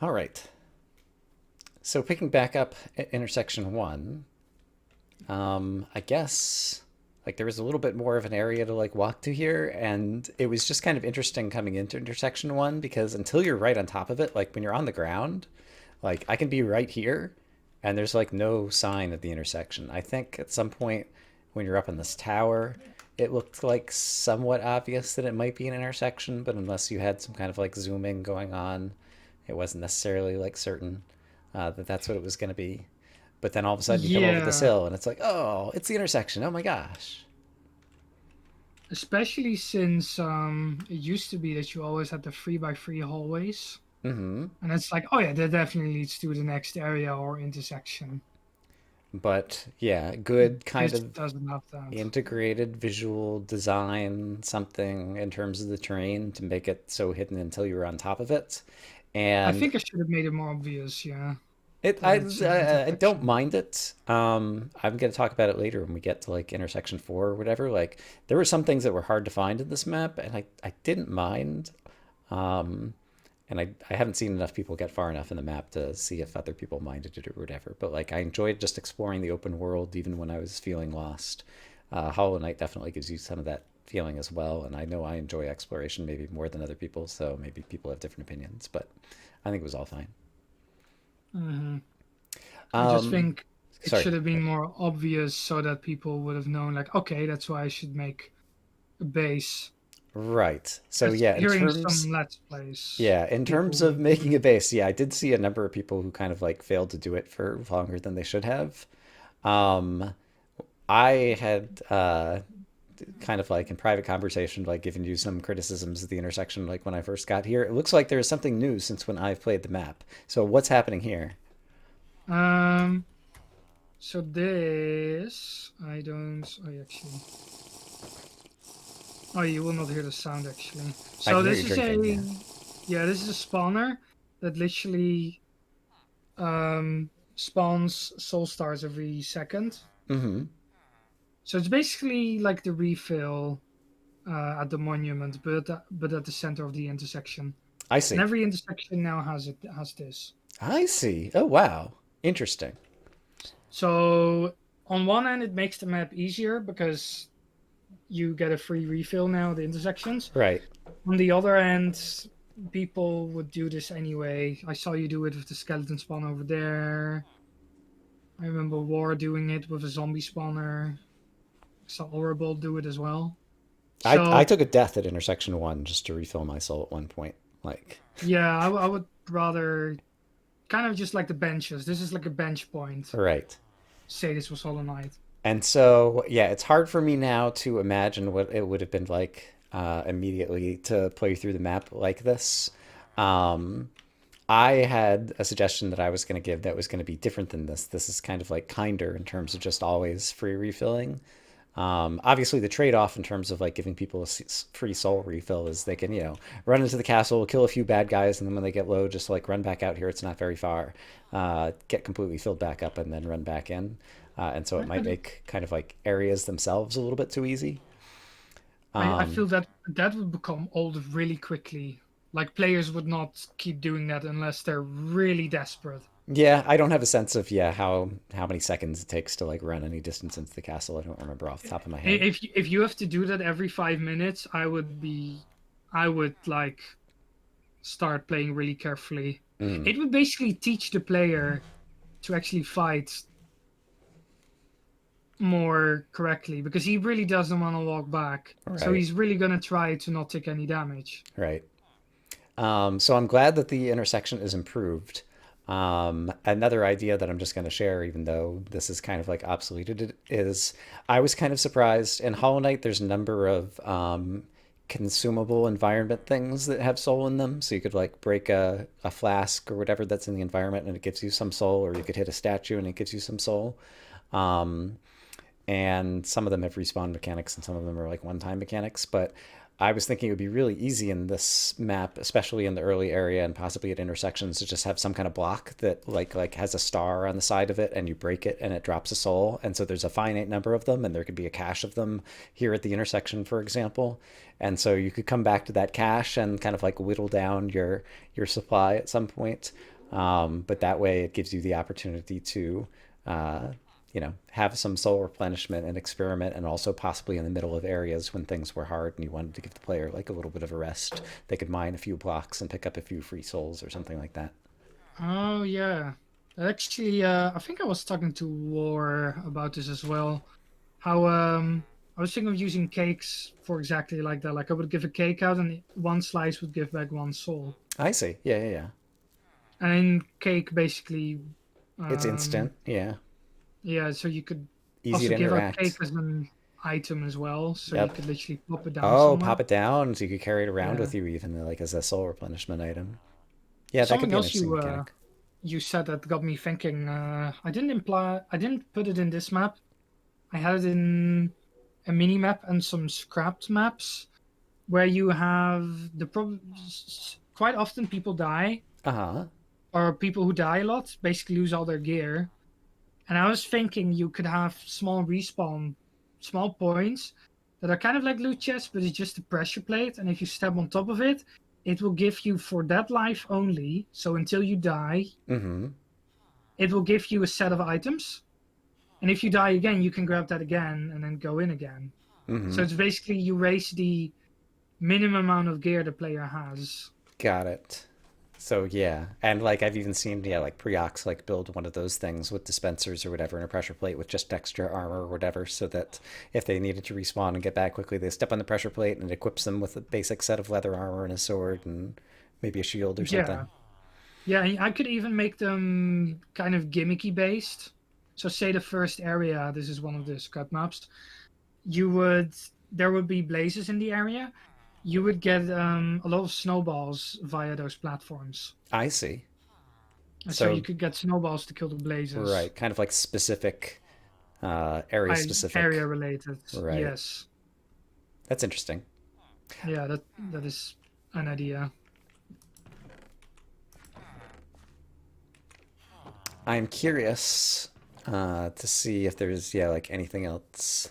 All right. So picking back up at intersection one, I guess like there was a little bit more of an area to like walk to here, and it was just kind of interesting coming into intersection one because until you're right on top of it, like when you're on the ground, like I can be right here, and there's like no sign at the intersection. I think at some point when you're up in this tower, it looked like somewhat obvious that it might be an intersection, but unless you had some kind of like zooming going on, it wasn't necessarily like certain that that's what it was going to be. But then all of a sudden you come over this Yeah, hill and it's like, oh, it's the intersection. Oh my gosh. especially since it used to be that you always had the 3 by 3 hallways, Mm-hmm. and it's like, oh yeah, that definitely leads to the next area or intersection. But yeah, good kind This of doesn't have that. integrated visual design, something in terms of the terrain to make it so hidden until you're on top of it. I And think I should have made it more obvious, yeah, it, that it's an I don't intersection. mind it. I'm gonna talk about it later when we get to like intersection four or whatever. Like there were some things that were hard to find in this map, and I didn't mind. Um, and I haven't seen enough people get far enough in the map to see if other people minded it or whatever. But like I enjoyed just exploring the open world even when I was feeling lost. Hollow Knight definitely gives you some of that feeling as well, and I know I enjoy exploration maybe more than other people, so maybe people have different opinions, but I think it was all fine. hmm I just Um, think it Sorry. should have been more obvious so that people would have known, like, okay, that's why I should make a base. Right. So Because yeah, hearing some Let's Plays, in people terms would of have. making a base, yeah, I did see a number of people who kind of like failed to do it for longer than they should have. Um, I had kind of like in private conversation, like giving you some criticisms of the intersection, like when I first got here. It looks like there is something new since when I've played the map. So what's happening here? Um, so this, I don't, I actually, oh, you will not hear the sound actually. I So can hear this you is drinking. Yeah. yeah, this is a spawner that literally spawns soul stars every second. Mm-hmm. So it's basically like the refill at the monument, but at the center of the intersection. I And see. every intersection now has this. I see. Oh wow. Interesting. So on one end, it makes the map easier because you get a free refill now at the intersections. Right. On the other end, people would do this anyway. I saw you do it with the skeleton spawn over there. I remember War doing it with a zombie spawner. I saw Horrible do it as well. I So took a death at intersection one just to refill my soul at one point. Like yeah, I would rather kind of just like the benches. This is like a bench point. right. Say this was Hollow Knight. And so, yeah, it's hard for me now to imagine what it would have been like immediately to play through the map like this. Um, I had a suggestion that I was going to give that was going to be different than this. This is kind of like kinder in terms of just always free refilling. Obviously, the trade-off in terms of like giving people a free soul refill is they can, run into the castle, kill a few bad guys, and then when they get low, just like run back out here. It's not very far, get completely filled back up, and then run back in. And so it might make kind of like areas themselves a little bit too easy. I Um, feel that that would become old really quickly. Like players would not keep doing that unless they're really desperate. yeah, I don't have a sense of how many seconds it takes to like run any distance into the castle. I don't remember off the top of my head. If you have to do that every 5 minutes, I would like start playing really carefully. Mm, It would basically teach the player to actually fight more correctly because he really doesn't want to walk back. So right, he's really gonna try to not take any damage. right. So I'm glad that the intersection is improved. Another idea that I'm just going to share, even though this is kind of like obsoleted, is I was kind of surprised in Hollow Knight. There's a number of consumable environment things that have soul in them. So you could like break a flask or whatever that's in the environment and it gives you some soul, or you could hit a statue and it gives you some soul. Um, and some of them have respawn mechanics and some of them are like one-time mechanics. But I was thinking it would be really easy in this map, especially in the early area and possibly at intersections, to just have some kind of block that like has a star on the side of it, and you break it and it drops a soul. And so there's a finite number of them, and there could be a cache of them here at the intersection, for example. And so you could come back to that cache and kind of like whittle down your supply at some point. But that way, it gives you the opportunity to uh, have some soul replenishment and experiment, and also possibly in the middle of areas when things were hard and you wanted to give the player like a little bit of a rest, they could mine a few blocks and pick up a few free souls or something like that. Oh yeah. Actually, I think I was talking to War about this as well. How I was thinking of using cakes for exactly like that. Like I would give a cake out and one slice would give back one soul. I see. Yeah, yeah, yeah. And cake basically It's um instant. Yeah. yeah, so you could Easy also to give out cake interact. as an item as well. So you Yep. could literally pop it down Oh, pop somewhere. it down so you could carry it around Yeah. with you even like as a soul replenishment item. Yeah, that could Something be an else interesting mechanic. you said that got me thinking. I didn't put it in this map. I had it in a mini map and some scrapped maps where you have the problem. Quite often people die, Uh-huh. or people who die a lot basically lose all their gear. And I was thinking you could have small respawn, small points that are kind of like loot chests, but it's just a pressure plate. And if you step on top of it, it will give you for that life only. So until you die, Mm-hmm. it will give you a set of items. And if you die again, you can grab that again and then go in again. Mm-hmm. So it's basically you raise the minimum amount of gear the player has. Got it. So yeah, and like I've even seen like Preox like build one of those things with dispensers or whatever in a pressure plate with just extra armor or whatever, so that if they needed to respawn and get back quickly, they step on the pressure plate and it equips them with a basic set of leather armor and a sword and maybe a shield or Yeah. something. Yeah, and I could even make them kind of gimmicky based. So say the first area, this is one of the scrap maps, you would there would be blazes in the area. You would get a lot of snowballs via those platforms. I see. And so you So could get snowballs to kill the blazes. right, kind of like specific area Area specific. related. Right. Yes. That's interesting. Yeah, that is an idea. I'm curious to see if there's like anything else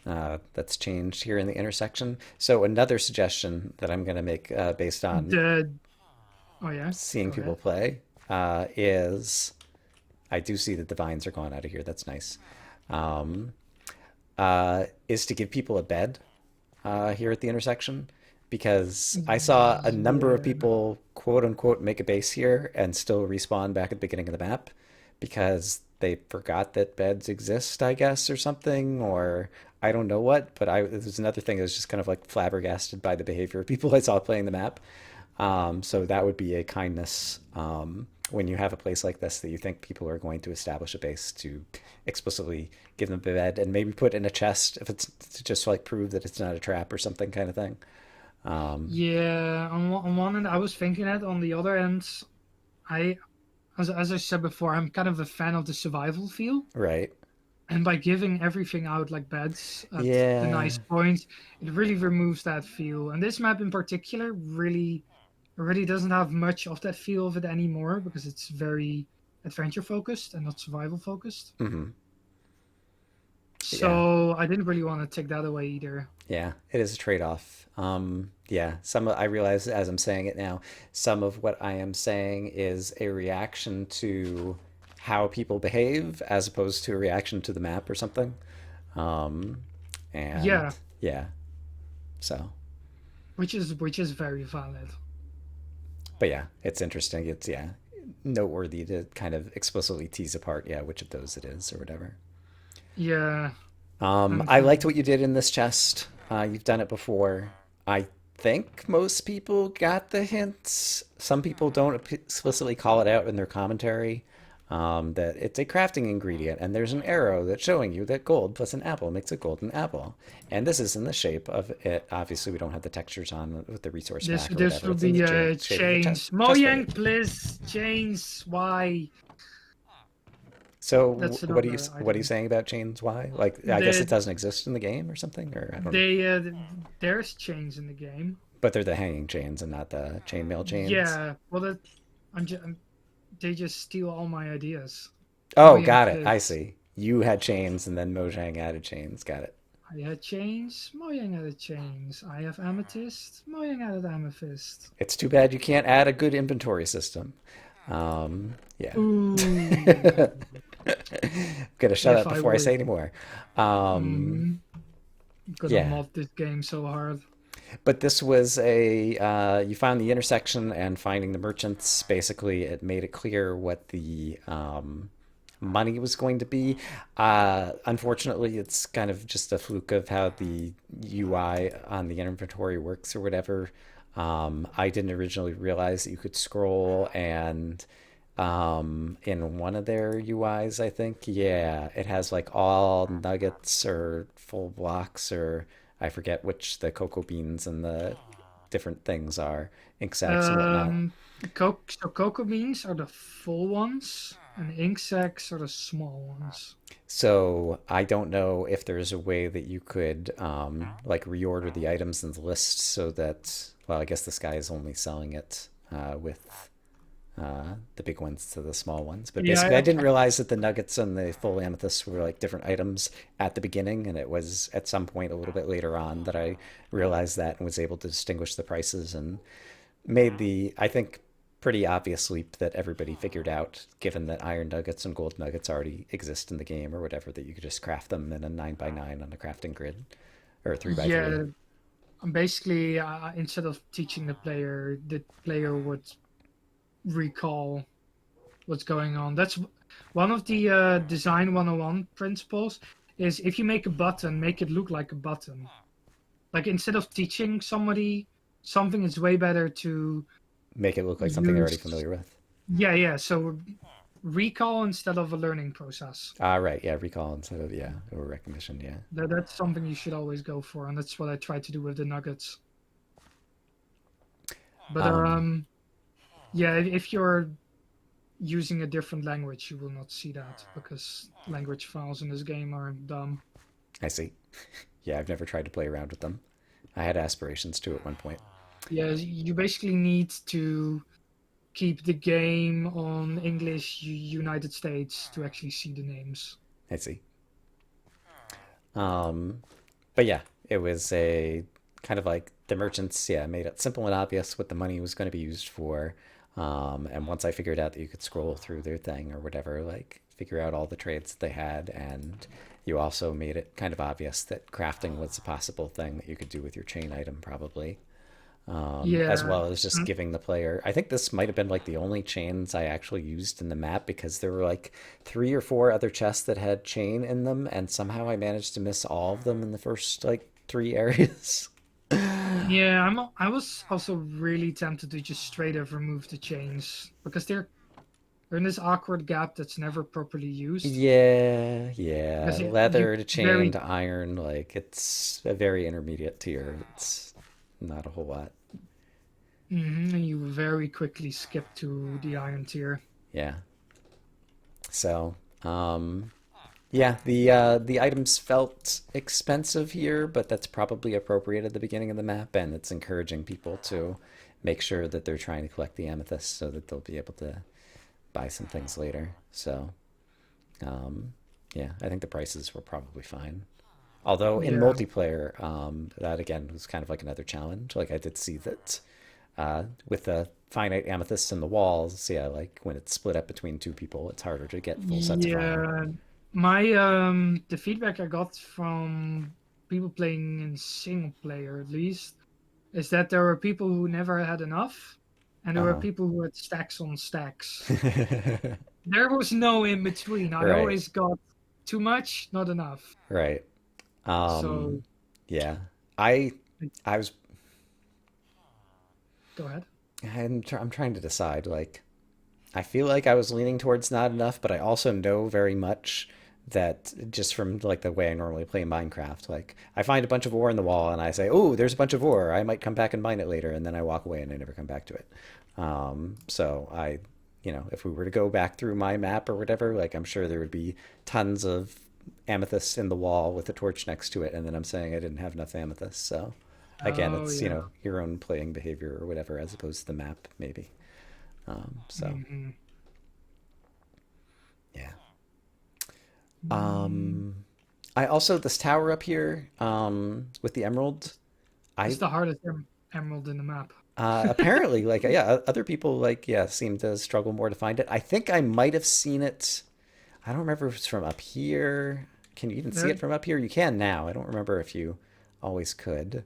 that's changed here in the intersection. So another suggestion that I'm going to make based on The Oh yeah, seeing go people ahead. play is I do see that the vines are gone out of here. That's nice. Um, is to give people a bed here at the intersection, because I saw a number of Yeah. people quote unquote make a base here and still respawn back at the beginning of the map because they forgot that beds exist, I guess, or something, or I don't know what. But this was another thing that was just kind of like flabbergasted by the behavior of people I saw playing the map. So that would be a kindness when you have a place like this that you think people are going to establish a base, to explicitly give them a bed and maybe put in a chest if it's to just like prove that it's not a trap or something kind of thing. Yeah, on one end, I was thinking that. On the other end, I, as I said before, I'm kind of a fan of the survival feel. Right. And by giving everything out like beds at the Yeah. nice points, it really removes that feel. And this map in particular really doesn't have much of that feel of it anymore because it's very adventure focused and not survival focused. Hmm. Yeah. So I didn't really want to take that away either. Yeah. It is a trade-off. Yeah. I realize as I'm saying it now, some of what I am saying is a reaction to how people behave as opposed to a reaction to the map or something. Um, and Yeah, yeah. So, which is very valid. but yeah, it's interesting. It's noteworthy to kind of explicitly tease apart which of those it is or whatever. Yeah, I'm I kind of liked what you did in this chest. You've done it before. I think most people got the hints. Some people don't explicitly call it out in their commentary. That it's a crafting ingredient, and there's an arrow that's showing you that gold plus an apple makes a golden apple. And this is in the shape of it. Obviously, we don't have the textures on with the resource this pack or this whatever. will It's in the be shape of a chains. chest plate. Mojang, please chains. Why? So That's what are you another what are you item. saying about chains? Why? Like, I guess it The doesn't exist in the game or something, or I don't know. they there's chains in the game. But they're the hanging chains and not the chainmail chains. Yeah, well, they just steal all my ideas. Oh, Mojang got it. I flips. see. You had chains and then Mojang added chains. Got it. I had chains. Mojang added chains. I have amethyst. Mojang added amethyst. It's too bad you can't add a good inventory system. Yeah. Ooh, Gonna shut if up I before I were, say any more. Um, mm, gonna yeah. mod this game so hard. But this was a you found the intersection and finding the merchants. Basically, it made it clear what the money was going to be. Unfortunately, it's kind of just a fluke of how the UI on the inventory works or whatever. I didn't originally realize that you could scroll and in one of their UIs, I think, yeah, it has like all nuggets or full blocks or I forget which the cocoa beans and the different things are, ink sacs and whatnot. Um, so cocoa beans are the full ones, and ink sacs are the small ones. So I don't know if there's a way that you could like reorder the items in the list so that, well, I guess this guy is only selling it with the big ones to the small ones. But Yeah, basically, I didn't realize that the nuggets and the full amethyst were like different items at the beginning, and it was at some point a little bit later on that I realized that and was able to distinguish the prices and made the, I think, pretty obvious leap that everybody figured out, given that iron nuggets and gold nuggets already exist in the game or whatever, that you could just craft them in a 9 by 9 on a crafting grid or a 3 by 3. yeah. Basically, instead of teaching the player would recall what's going on. That's one of the design 101 principles is if you make a button, make it look like a button. Like instead of teaching somebody something, it's way better to Make it look like something they're already use. familiar with. Yeah. So recall instead of a learning process. Ah, right. Yeah. Recall instead of, yeah, or recognition. Yeah. That's something you should always go for, and that's what I try to do with the nuggets. But Um, yeah, if you're using a different language, you will not see that because language files in this game are dumb. I see. Yeah, I've never tried to play around with them. I had aspirations to at one point. Yeah, you basically need to keep the game on English United States to actually see the names. I see. Um, but yeah, it was a kind of like the merchants, yeah, made it simple and obvious what the money was going to be used for. And once I figured out that you could scroll through their thing or whatever, like figure out all the trades that they had, and you also made it kind of obvious that crafting was a possible thing that you could do with your chain item, probably. As Yeah, well as just mm, giving the player. I think this might have been like the only chains I actually used in the map because there were like 3 or 4 other chests that had chain in them, and somehow I managed to miss all of them in the first like 3 areas. yeah. I was also really tempted to just straight up remove the chains because they're in this awkward gap that's never properly used. Yeah, yeah. Because you Leather to chain very to iron, like it's a very intermediate tier. It's not a whole lot. you very quickly skip to the iron tier. Yeah. So, yeah, the items felt expensive here, but that's probably appropriate at the beginning of the map, and it's encouraging people to make sure that they're trying to collect the amethyst so that they'll be able to buy some things later. So, um, yeah, I think the prices were probably fine. Although in Yeah. multiplayer, that again was kind of like another challenge. Like I did see that with the finite amethysts in the walls, yeah, like when it's split up between 2 people, it's harder to get full sets of armor. Yeah, my the feedback I got from people playing in single player at least is that there were people who never had enough, and there were Uh-huh. people who had stacks on stacks. There was no in between. I Right, always got too much, not enough. right. So Yeah. I I was go ahead. I'm trying to decide like I feel like I was leaning towards not enough, but I also know very much that just from like the way I normally play Minecraft, like I find a bunch of ore in the wall and I say, "Oh, there's a bunch of ore. I might come back and mine it later," and then I walk away and I never come back to it. So I, if we were to go back through my map or whatever, like I'm sure there would be tons of amethysts in the wall with a torch next to it, and then I'm saying I didn't have enough amethysts. So again, Oh it's yeah. your own playing behavior or whatever, as opposed to the map maybe. So Hmm. yeah. Mm. Um, I also this tower up here with the emerald. It's I the hardest emerald in the map. apparently like yeah, other people like yeah seem to struggle more to find it. I think I might have seen it. I don't remember if it's from up here. Can you even see There, it from up here? You can now. I don't remember if you always could.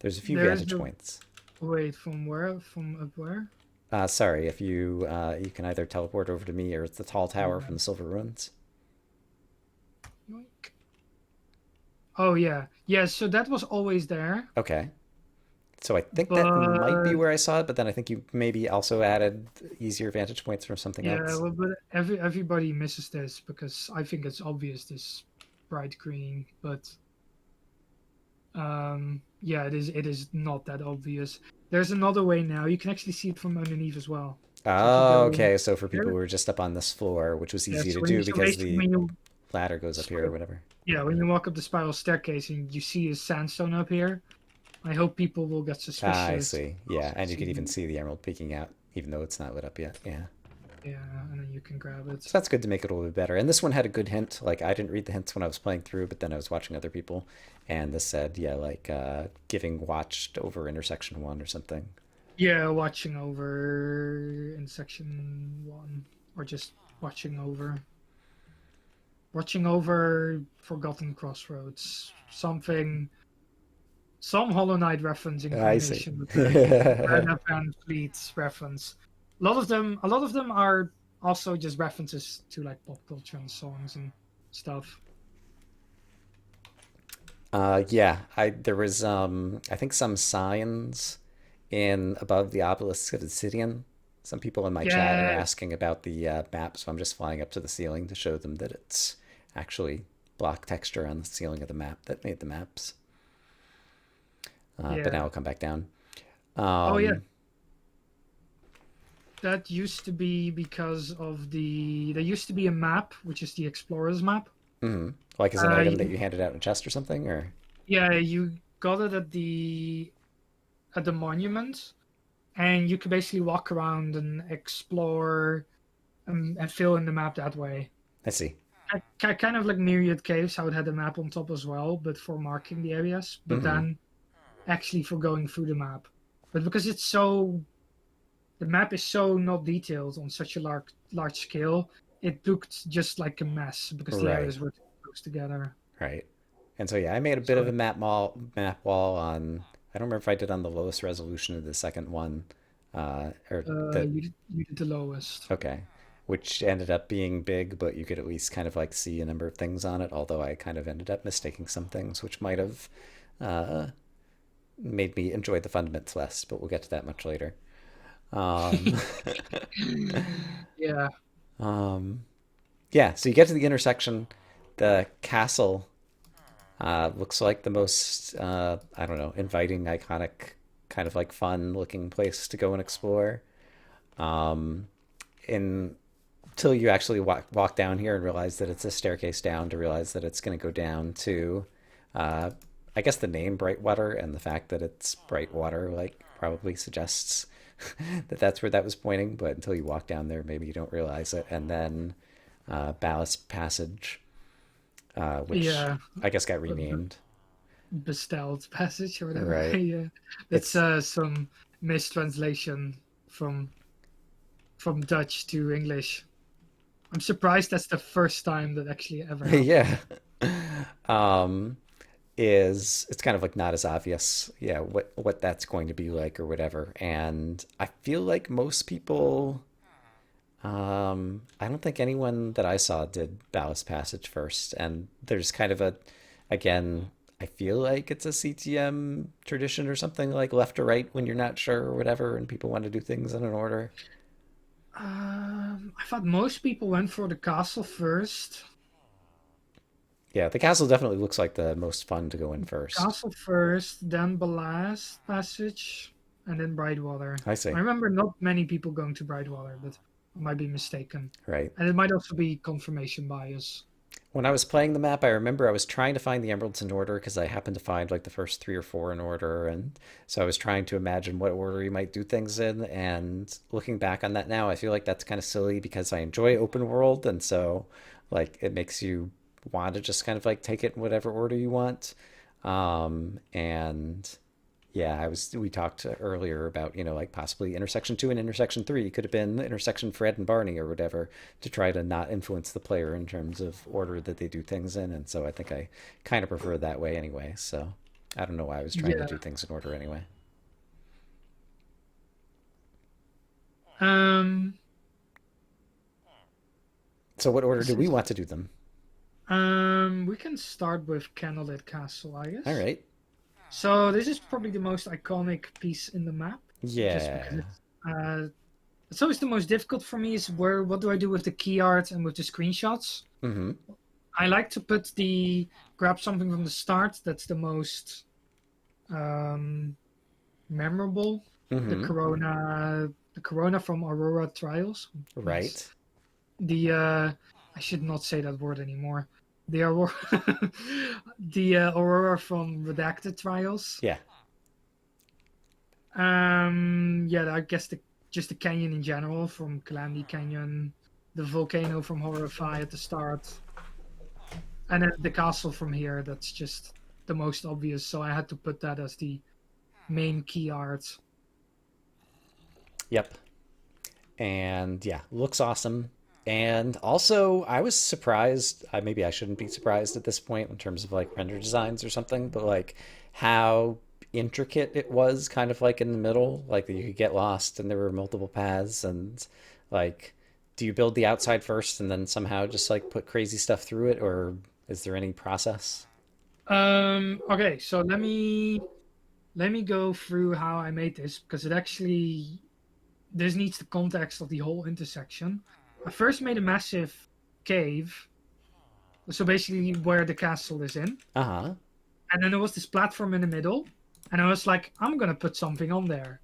There's a few there's vantage the points. wait from where? From up where? Sorry, if you can either teleport over to me or it's the tall tower from Yeah. the Silver Ruins. Yoink. Oh yeah, yeah. So that was always there, Okay. So I think that might be but where I saw it, but then I think you maybe also added easier vantage points from something yeah, else. well, but everybody misses this because I think it's obvious this bright green, but yeah, it is not that obvious. There's another way now. You can actually see it from underneath as well. So if you Oh, go okay. So for people here, who are just up on this floor, which was yeah. easy to When you do so because basically the when you ladder goes up so, here or whatever. yeah, when you walk up the spiral staircase and you see a sandstone up here, I hope people will get Ah, I suspicious. see. Yeah, Also and you could even see, see the emerald peeking out, even though it's not lit up yet. Yeah. yeah, and then you can grab it. So that's good to make it a little bit better. And this one had a good hint. Like I didn't read the hints when I was playing through, but then I was watching other people, and this said, yeah, like giving watched over intersection one or something. Yeah, watching over in section one, or just watching over, watching over Forgotten Crossroads, something, some Hollow Knight reference in I see. combination with the Red Van Fleet reference. A lot of them are also just references to like pop culture and songs and stuff. Yeah, I there was I think some signs in above the obelisk of Obsidian. Some people in my chat are Yes, asking about the map, so I'm just flying up to the ceiling to show them that it's actually block texture on the ceiling of the map that made the maps. But now yeah. I'll come back down. Oh yeah, Um, that used to be because of there used to be a map, which is the Explorer's map. mhm. Like as an Uh, item that you, you handed out in a chest or something, or yeah, you got it at the monument, and you could basically walk around and explore and fill in the map that way. I see. Kind of like Myriad Caves, how it had a map on top as well, but for marking the areas, but Hmm. then actually for going through the map. But because the map is so not detailed on such a large scale, it looked just like a mess because the Right, areas were too close together. right. And so yeah, I made a bit of So a map wall on. I don't remember if I did on the lowest resolution of the second one, or the you did the lowest. okay, which ended up being big, but you could at least kind of like see a number of things on it. Although I kind of ended up mistaking some things, which might have uh, made me enjoy the fundaments less. But we'll get to that much later. Um, Yeah, um, yeah, so you get to the intersection. The castle looks like the most, I don't know, inviting, iconic, kind of like fun looking place to go and explore. Um, in Until you actually walk down here and realize that it's a staircase down to realize that it's going to go down to, uh, I guess the name Brightwater and the fact that it's bright water like probably suggests that that's where that was pointing. But until you walk down there, maybe you don't realize it. And then Ballast Passage, which yeah, I guess got the renamed. besteld passage or whatever. Right. Yeah, that's It's some mistranslation from Dutch to English. I'm surprised that's the first time that actually ever happened. yeah. Um, is it's kind of like not as obvious, yeah, what that's going to be like or whatever. And I feel like most people, I don't think anyone that I saw did Ballast Passage first. And there's kind of again, I feel like it's a CTM tradition or something like left or right when you're not sure or whatever, and people want to do things in an order. I thought most people went for the castle first. Yeah, the castle definitely looks like the most fun to go in first. Castle first, then Ballast Passage, and then Brightwater. I I see. remember not many people going to Brightwater, but I might be mistaken. Right. And it might also be confirmation bias. When I was playing the map, I remember I was trying to find the emeralds in order because I happened to find like the first three or four in order. And so I was trying to imagine what order you might do things in. And looking back on that now, I feel like that's kind of silly because I enjoy open world. And so like it makes you want to just kind of like take it in whatever order you want. And yeah, we talked earlier about, like possibly intersection 2 and intersection 3 could have been intersection Fred and Barney or whatever to try to not influence the player in terms of order that they do things in. And so I think I kind of prefer that way anyway. So I don't know why I was trying to Yeah. do things in order anyway. Um. So what order This do we is. want to do them? We can start with Candlelit Castle, I All guess. right. So this is probably the most iconic piece in the map, just because Yeah. it's always the most difficult for me. Is what do I do with the key art and with the screenshots? Mm-hmm. I like to grab something from the start that's the most um, memorable. The Mm-hmm. Corona, the Corona from Aurora Trials. Yes. Right. The I should not say that word anymore. The Aurora, the Aurora from Redacted Trials. Yeah. Yeah, I guess just the canyon in general from Calamity Canyon, the volcano from Horrify at the start, and then the castle from here. That's just the most obvious, so I had to put that as the main key art. Yep. And yeah, looks awesome. And also, I was surprised. Maybe I shouldn't be surprised at this point in terms of like render designs or something, but like how intricate it was, kind of like in the middle, like that you could get lost and there were multiple paths. And like, do you build the outside first and then somehow just like put crazy stuff through it, or is there any process? Okay, so let me go through how I made this because this needs the context of the whole intersection. I first made a massive cave, so basically where the castle is in, Uh huh. and then there was this platform in the middle, and I was like, I'm gonna put something on there,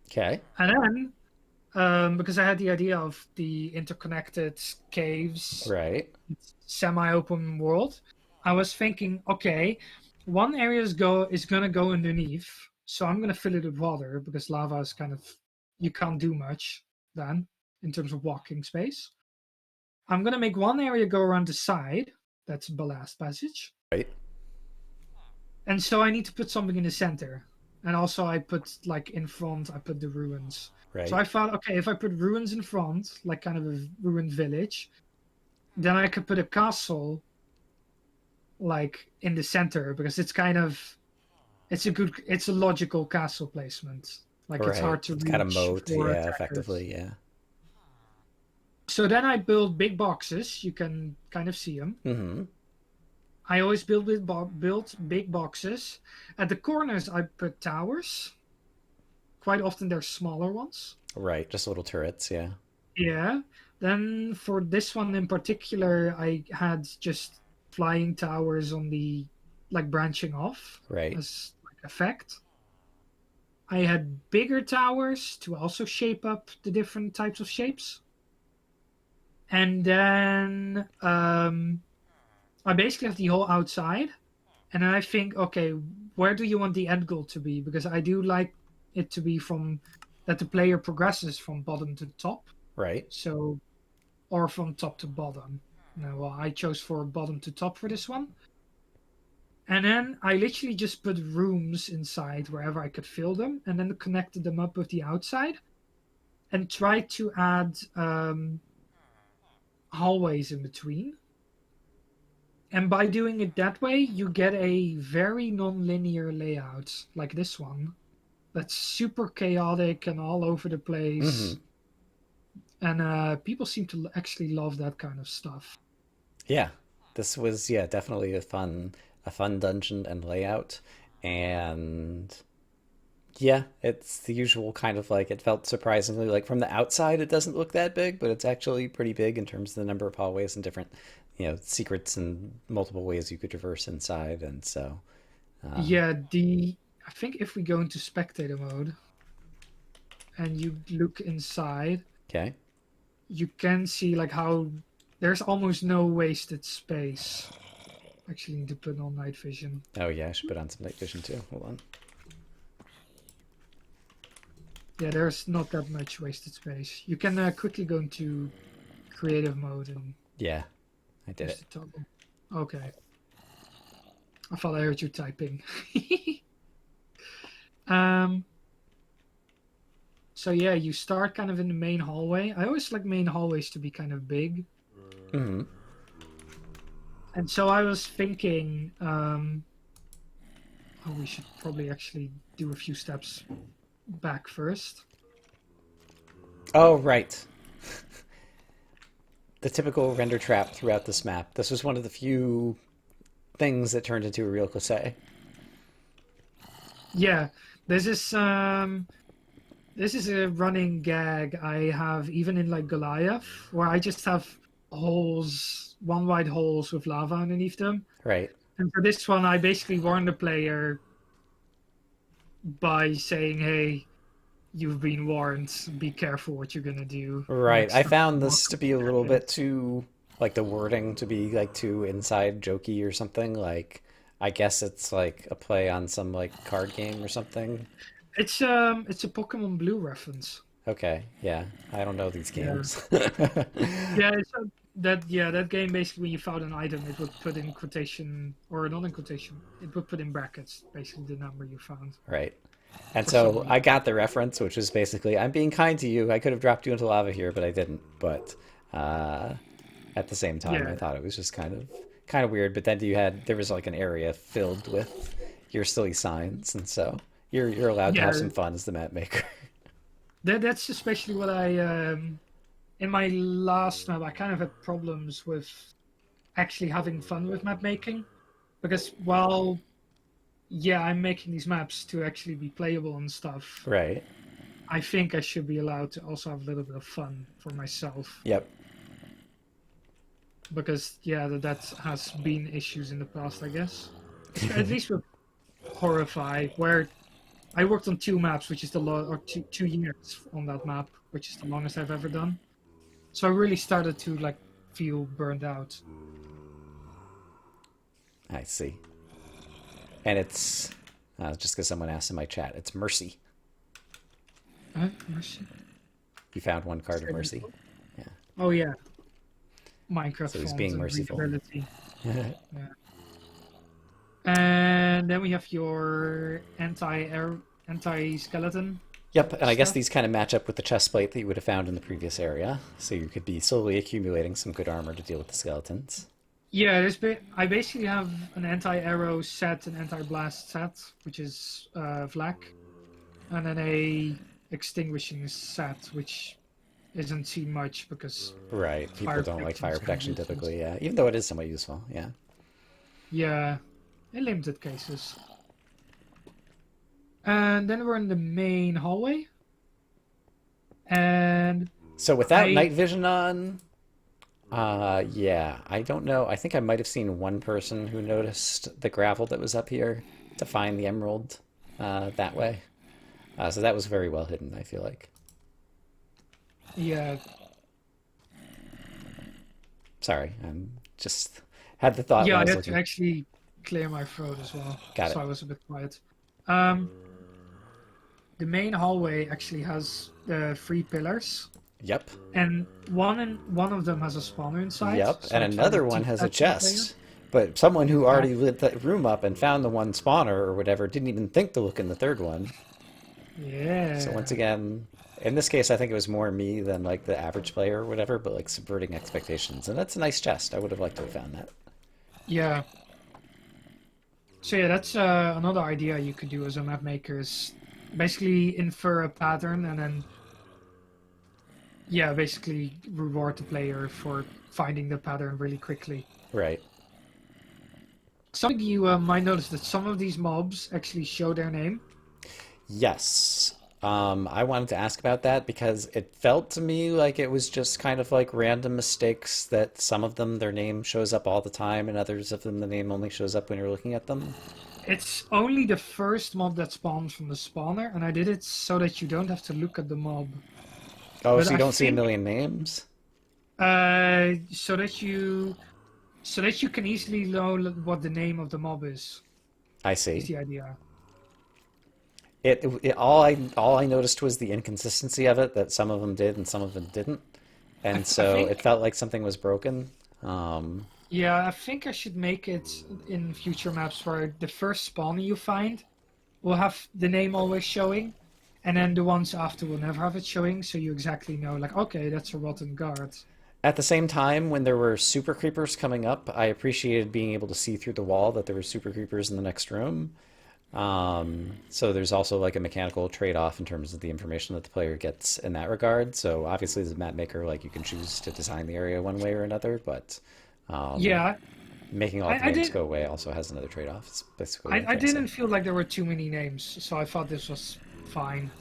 Okay. and then because I had the idea of the interconnected caves, Right. semi-open world, I was thinking, okay, one area is gonna go underneath, so I'm gonna fill it with water because lava is kind of you can't do much then in terms of walking space. I'm gonna make one area go around the side, that's ballast passage, Right. and so I need to put something in the center. And also I put like in front, I put the ruins. So Right. I thought, okay, if I put ruins in front, like kind of a ruined village, then I could put a castle like in the center because it's a logical castle placement. Like it's Right. hard to It's kind of reach moat. for Yeah. attackers. Effectively. Yeah. So then I build big boxes. You can kind of see them. Mm-hmm. I always build big boxes. At the corners, I put towers. Quite often, they're smaller ones. Right. Just little turrets. Yeah. Yeah. Then for this one in particular, I had just flying towers on the like branching off Right. as like effect. I had bigger towers to also shape up the different types of shapes. And then I basically have the whole outside. And then I think, okay, where do you want the end goal to be? Because I do like it to be from that the player progresses from bottom to top. Right. So, or from top to bottom. No, well, I chose for bottom to top for this one. And then I literally just put rooms inside wherever I could fill them and then connected them up with the outside and tried to add hallways in between. And by doing it that way, you get a very non-linear layout like this one that's super chaotic and all over the Mm-hmm. place. And people seem to actually love that kind of stuff. Yeah. This was definitely a fun dungeon and layout. And yeah, it's the usual kind of like it felt surprisingly like from the outside it doesn't look that big, but it's actually pretty big in terms of the number of hallways and different, secrets and multiple ways you could traverse inside. And so, um, Yeah, I think if we go into spectator mode and you look inside, okay. you can see like how there's almost no wasted space. Actually need to put on night vision. Oh yeah, I should put on some night vision too. Hold on. Yeah, there's not that much wasted space. You can quickly go into creative mode and Yeah, I did use it. the toggle. Okay. I thought I heard you typing. So yeah, you start kind of in the main hallway. I always like main hallways to be kind of big. Mm-hmm. And so I was thinking, we should probably actually do a few steps back first. Oh, right. The typical render trap throughout this map. This was one of the few things that turned into a real cliché. Yeah, this is a running gag I have even in like Goliath, where I just have holes, one wide holes with lava underneath them. Right. And for this one, I basically warn the player by saying, "Hey, you've been warned. Be careful what you're gonna do." Right. next I time found you walk this to up be a the little bit staircase." too, like the wording to be like too inside jokey or something. Like, I guess it's like a play on some like card game or something. It's a Pokemon Blue reference. Okay. Yeah. I don't know these Yeah. games. Yeah, that game basically when you found an item, it would put in quotation or not in quotation. It would put in brackets basically the number you found Right. And for some so reason. I got the reference, which was basically, I'm being kind to you. I could have dropped you into lava here, but I didn't. But uh, at the same time, I Yeah, thought it was just kind of weird. But then there was like an area filled with your silly signs, and so you're allowed to have yeah. some fun as the map maker. That's especially what I in my last map. I kind of had problems with actually having fun with map making because while yeah, I'm making these maps to actually be playable and stuff. Right. I think I should be allowed to also have a little bit of fun for myself Yep. because yeah, that has been issues in the past, I guess. At least with Horrify, where I worked on 2 maps, which is the or 2 years on that map, which is the longest I've ever done. So I really started to like feel burned out. I see. And it's just because someone asked in my chat. It's mercy. Mercy. You found one card of mercy. Yeah. Oh yeah, Minecraft So he's fonts being and merciful. readability. Yeah. And then we have your anti-skeleton Yep, and I guess stuff. these kind of match up with the chest plate that you would have found in the previous area. So you could be slowly accumulating some good armor to deal with the skeletons. Yeah, I basically have an anti-arrow set, an anti-blast set, which is Vlak, and then a extinguishing set, which isn't seen much because Right, people fire don't like protection is fire kind of protection useless. typically, yeah. Even though it is somewhat useful, yeah. Yeah, in limited cases. And then we're in the main hallway, and So without I night vision on, yeah, I don't know. I think I might have seen one person who noticed the gravel that was up here to find the emerald that way. So that was very well hidden, I feel like. yeah Sorry, I'm just had the thought yeah when I I was had to looking. actually clear my throat as well, Got so it. I was a bit quiet. Um, the main hallway actually has 3 pillars, Yep. and one of them has a spawner inside. Yep, So and I try to another one teach has a that to the player. chest. But someone who Uh, already lit that room up and found the one spawner or whatever didn't even think to look in the third one. So once yeah, again, in this case, I think it was more me than like the average player or whatever, but like subverting expectations. And that's a nice chest. I would have liked to have found that. yeah. So yeah, that's another idea you could do as a map maker is basically infer a pattern and then yeah, basically reward the player for finding the pattern really quickly. Right. Some of you might notice that some of these mobs actually show their name. Yes. I wanted to ask about that because it felt to me like it was just kind of like random mistakes that some of them, their name shows up all the time, and others of them, the name only shows up when you're looking at them. It's only the first mob that spawns from the spawner, and I did it so that you don't have to look at the mob. Oh, But so you I don't see a think million names? So that you can easily know what the name of the mob I is see. the idea. All I noticed was the inconsistency of it, that some of them did and some of them didn't, and I so it think, felt like something was broken. Um, yeah, I think I should make it in future maps where the first spawner you find will have the name always showing, and then the ones after will never have it showing, so you exactly know, like, okay, that's a rotten guard. At the same time, when there were super creepers coming up, I appreciated being able to see through the wall that there were super creepers in the next room. So there's also like a mechanical trade-off in terms of the information that the player gets in that regard. So obviously, as a map maker, like you can choose to design the area one way or another, but um, Yeah, making all the I names did. go away also has another trade-off. It's basically what I'm I trying to say. didn't feel like there were too many names, so I thought this was fine.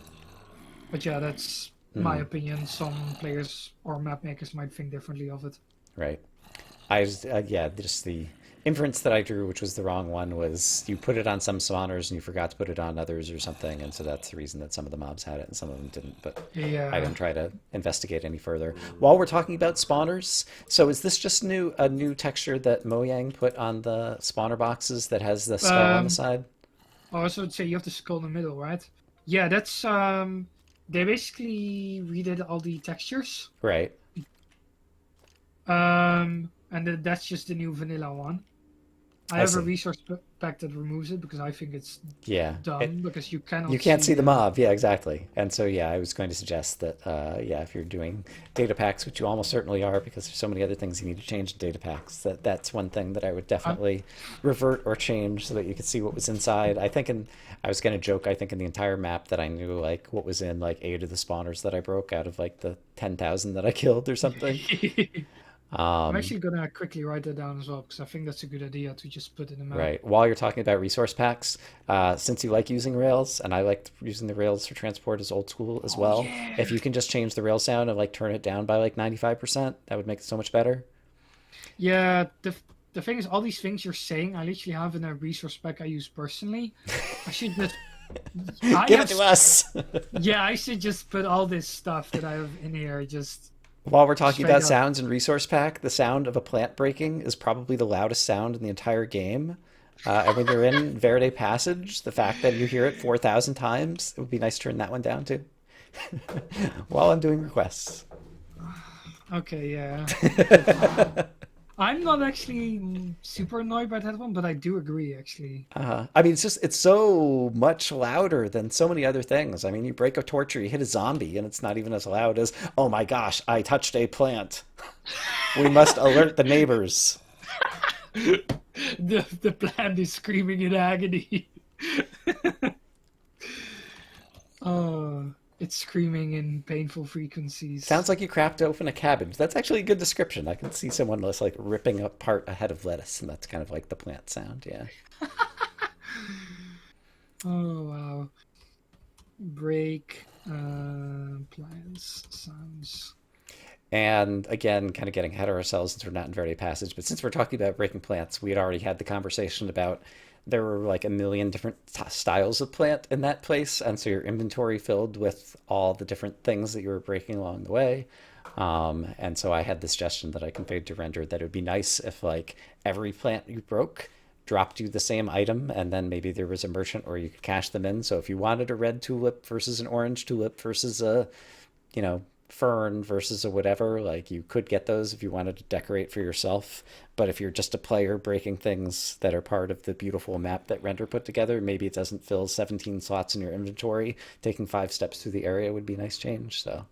But yeah, that's my Hmm. opinion. Some players or map makers might think differently of it. Right. Yeah, just the inference that I drew, which was the wrong one, was you put it on some spawners and you forgot to put it on others or something, and so that's the reason that some of the mobs had it and some of them didn't. But I Yeah. didn't try to investigate any further. While we're talking about spawners, so is this just a new texture that Mojang put on the spawner boxes that has the skull on the Um, side? I also would say you have the skull in the middle, right? Yeah, that's they basically redid all the textures. Right. And that's just the new vanilla one. I I have a see. resource pack that removes it because I think it's Yeah. dumb because you You cannot can't see see the the. mob. Yeah, exactly. And so, yeah, I was going to suggest that, yeah, if you're doing data packs, which you almost certainly are, because there's so many other things you need to change in data packs, that's one thing that I would Um, definitely revert or change so that you could see what was inside. I was going to joke, I think in the entire map that I knew like what was in like 8 of the spawners that I broke out of like the 10,000 that I killed or something. I'm Um, actually gonna quickly write that down as well because I think that's a good idea to just put in the map. Right. While you're talking about resource packs, since you like using Rails, and I like using the Rails for transport as old school as Oh well, if yeah. you can just change the Rails sound and like turn it down by like 95%, that would make it so much better. Yeah, the thing is, all these things you're saying, I literally have in a resource pack I use personally. I should just, I Give have, it to us. yeah, I should just put all this stuff that I have in here just While we're talking straight about up. sounds and resource pack, the sound of a plant breaking is probably the loudest sound in the entire game. And when you're in Verde Passage, the fact that you hear it 4,000 times, it would be nice to turn that one down too. While I'm doing requests. Okay, yeah. I'm not actually super annoyed by that one, but I do agree actually. I mean, it's so much louder than so many other things. I mean, you break a torch or you hit a zombie, and it's not even as loud as, "Oh my gosh, I touched a plant. We must alert the neighbors." The plant is screaming in agony. Oh, it's screaming in painful Sounds frequencies. like you cracked open a cabbage. That's actually a good description. I can see someone just like ripping apart a head of lettuce, and that's kind of like the plant sound. Yeah. Oh wow. Break plants sounds. And again, kind of getting ahead of ourselves since we're not in Verde Passage, but since we're talking about breaking plants, we had already had the conversation about there were like a million different styles of plant in that place, and so your inventory filled with all the different things that you were breaking along the way. And so I had the suggestion that I configured to render that it would be nice if like every plant you broke dropped you the same item, and then maybe there was a merchant or you could cash them in. So if you wanted a red tulip versus an orange tulip versus a fern versus a whatever, like you could get those if you wanted to decorate for yourself. But if you're just a player breaking things that are part of the beautiful map that Render put together, maybe it doesn't fill 17 slots in your inventory. Taking 5 steps through the area would be a nice change. So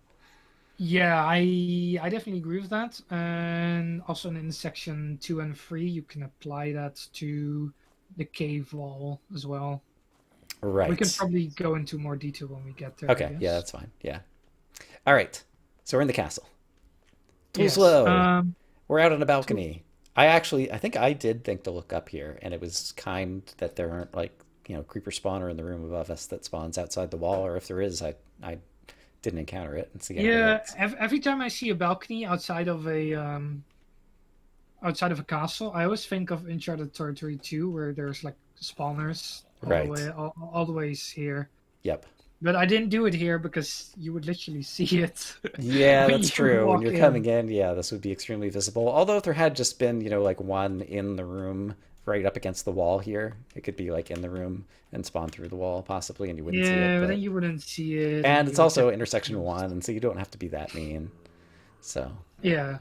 Yeah, I definitely agree with that. And also in section 2 and 3, you can apply that to the cave wall as well. We can right. probably go into more detail when we get there, I Okay, yeah, guess. that's fine. Yeah. All right. So we're in the castle. Tools Yes. low. We're out on a To, balcony. I think I did think to look up here, and it was kind that there aren't like creeper spawner in the room above us that spawns outside the wall, or if there is, I didn't encounter it and see anybody yeah, else. every time I see a balcony outside of a castle, I always think of Uncharted Territory 2, where there's like spawners all the Right. way all the ways here. Yep. But I didn't do it here because you would literally see it Yeah, when that's you would true. When walk you're coming in. in, yeah, this would be extremely visible. Although if there had just been, like one in the room right up against the wall here, it could be like in the room and spawn through the wall possibly and you wouldn't see it, Yeah, but then but you wouldn't see it, and and you it's would get also intersection confused. 1, and so you don't have to be that mean. So, Yeah,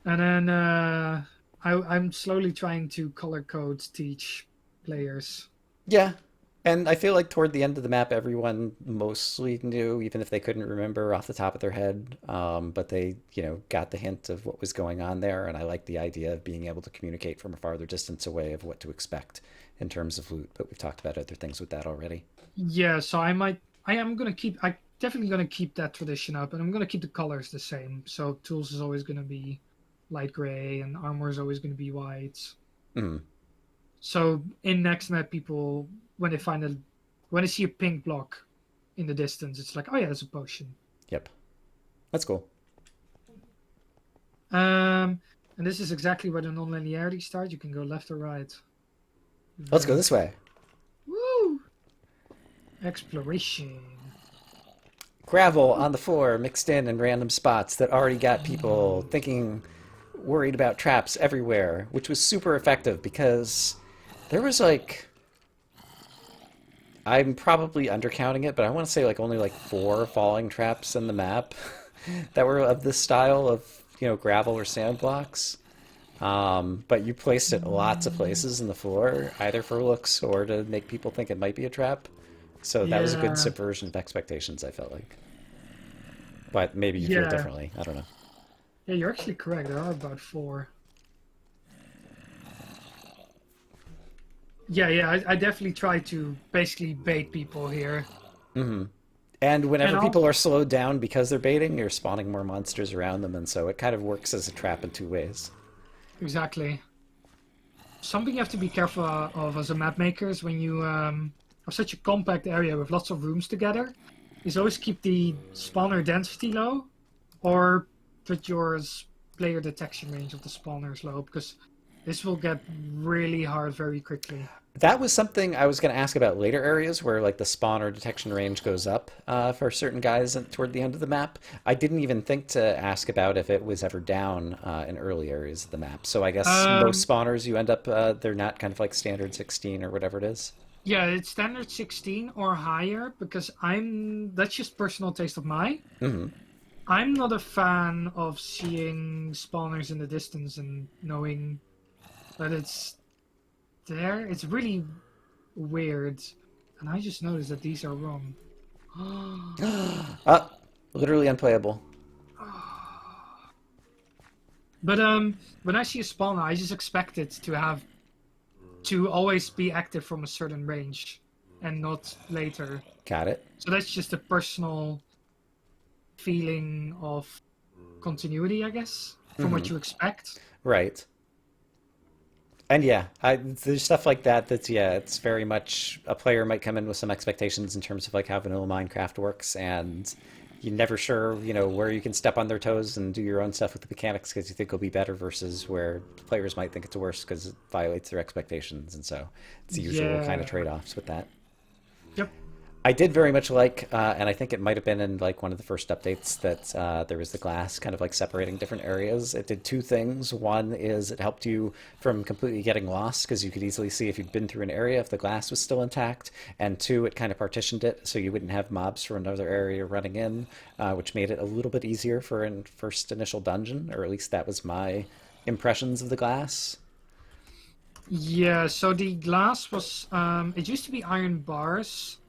and then I'm slowly trying to color code teach players. yeah. And I feel like toward the end of the map, everyone mostly knew, even if they couldn't remember off the top of their head. But they, got the hint of what was going on there. And I like the idea of being able to communicate from a farther distance away of what to expect in terms of loot. But we've talked about other things with that already. Yeah, so I am gonna keep, I definitely gonna keep that tradition up, and I'm gonna keep the colors the same. So tools is always gonna be light gray, and armor is always gonna be white. Mm, So in next map, people when they find a when they see a pink block in the distance, it's like, oh yeah, that's a potion. yep. That's cool. And this is exactly where the non-linearity starts. You can go left or right. Let's go Very this way. woo exploration. Gravel on the floor mixed in random spots that already got people thinking, worried about traps everywhere, which was super effective because there was like, I'm probably undercounting it, but I want to say like only like 4 falling traps in the map that were of this style of, gravel or sand blocks. But you placed it lots of places in the floor, either for looks or to make people think it might be a trap. So that was a good Yeah, subversion of expectations, I felt like. But maybe you feel yeah, differently. I don't know. yeah. You're actually correct. There are about 4. Yeah, yeah. I definitely try to basically bait people here, And and whenever also people are slowed down because they're baiting, you're spawning more monsters around them, and so it kind of works as a trap in 2 ways. exactly something you have to be careful of as a map maker is when you have such a compact area with lots of rooms together, is always keep the spawner density low, or put your player detection range of the spawners low, because this will get really hard very quickly. That was something I was going to ask about later areas where like the spawner detection range goes up for certain guys toward the end of the map. I didn't even think to ask about if it was ever down in early areas of the map. So I guess most Um, spawners you end up they're not kind of like standard 16 or whatever it is. yeah, it's standard 16 or higher, because that's just personal taste of mine. Hmm. I'm not a fan of seeing spawners in the distance and knowing that it's there. It's really weird. And I just noticed that these are wrong. Literally unplayable. But when I see a spawner, I just expect it to always be active from a certain range and not later. Got it. So that's just a personal feeling of continuity, I guess, from Hmm. what you expect. Right. And yeah, there's stuff like that that's, yeah, it's very much a player might come in with some expectations in terms of like how vanilla Minecraft works, and you're never sure, where you can step on their toes and do your own stuff with the mechanics because you think it'll be better versus where players might think it's worse because it violates their expectations. And so it's the usual kind of Yeah. trade-offs with that. Yep. I did very much like, and I think it might have been in like one of the first updates that there was the glass kind of like separating different areas. It did 2 things. One is it helped you from completely getting lost because you could easily see if you'd been through an area if the glass was still intact. And two, it kind of partitioned it so you wouldn't have mobs from another area running in, which made it a little bit easier for a first initial dungeon, or at least that was my impressions of the glass. Yeah, so the glass was it used to be iron bars,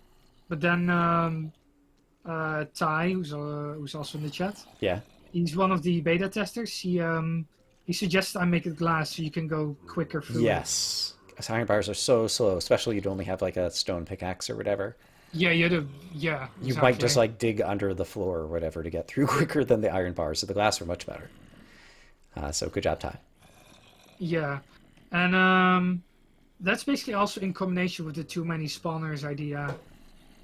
but then Ty, who's also in the chat, Yeah. he's one of the beta testers. He suggests I make it glass so you can go quicker through it. Yes. Iron bars are so slow, especially you'd only have like a stone pickaxe or whatever. Yeah, yeah, You might just exactly. like dig under the floor or whatever to get through quicker than the iron bars. So the glass were much better. So good job, Ty. Yeah, and that's basically also in combination with the too many spawners idea,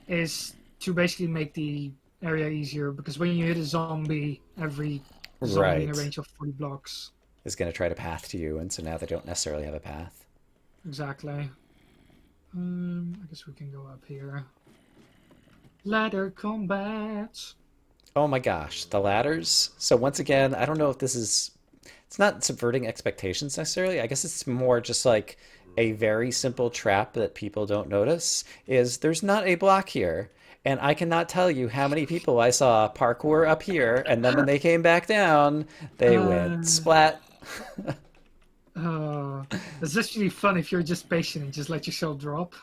is to basically make the area easier, because when you hit a zombie, every zombie in a Right. range of 40 blocks. Is going to try to path to you, and so now they don't necessarily have a path. Exactly. I guess we can go up here. Ladder combat. Oh my gosh, the ladders. So once again, I don't know if this is it's not subverting expectations necessarily. I guess it's more just like a very simple trap that people don't notice is there's not a block here. And I cannot tell you how many people I saw parkour up here, and then when they came back down, they went Uh, splat. oh, it's actually fun if you're just patient and just let yourself drop.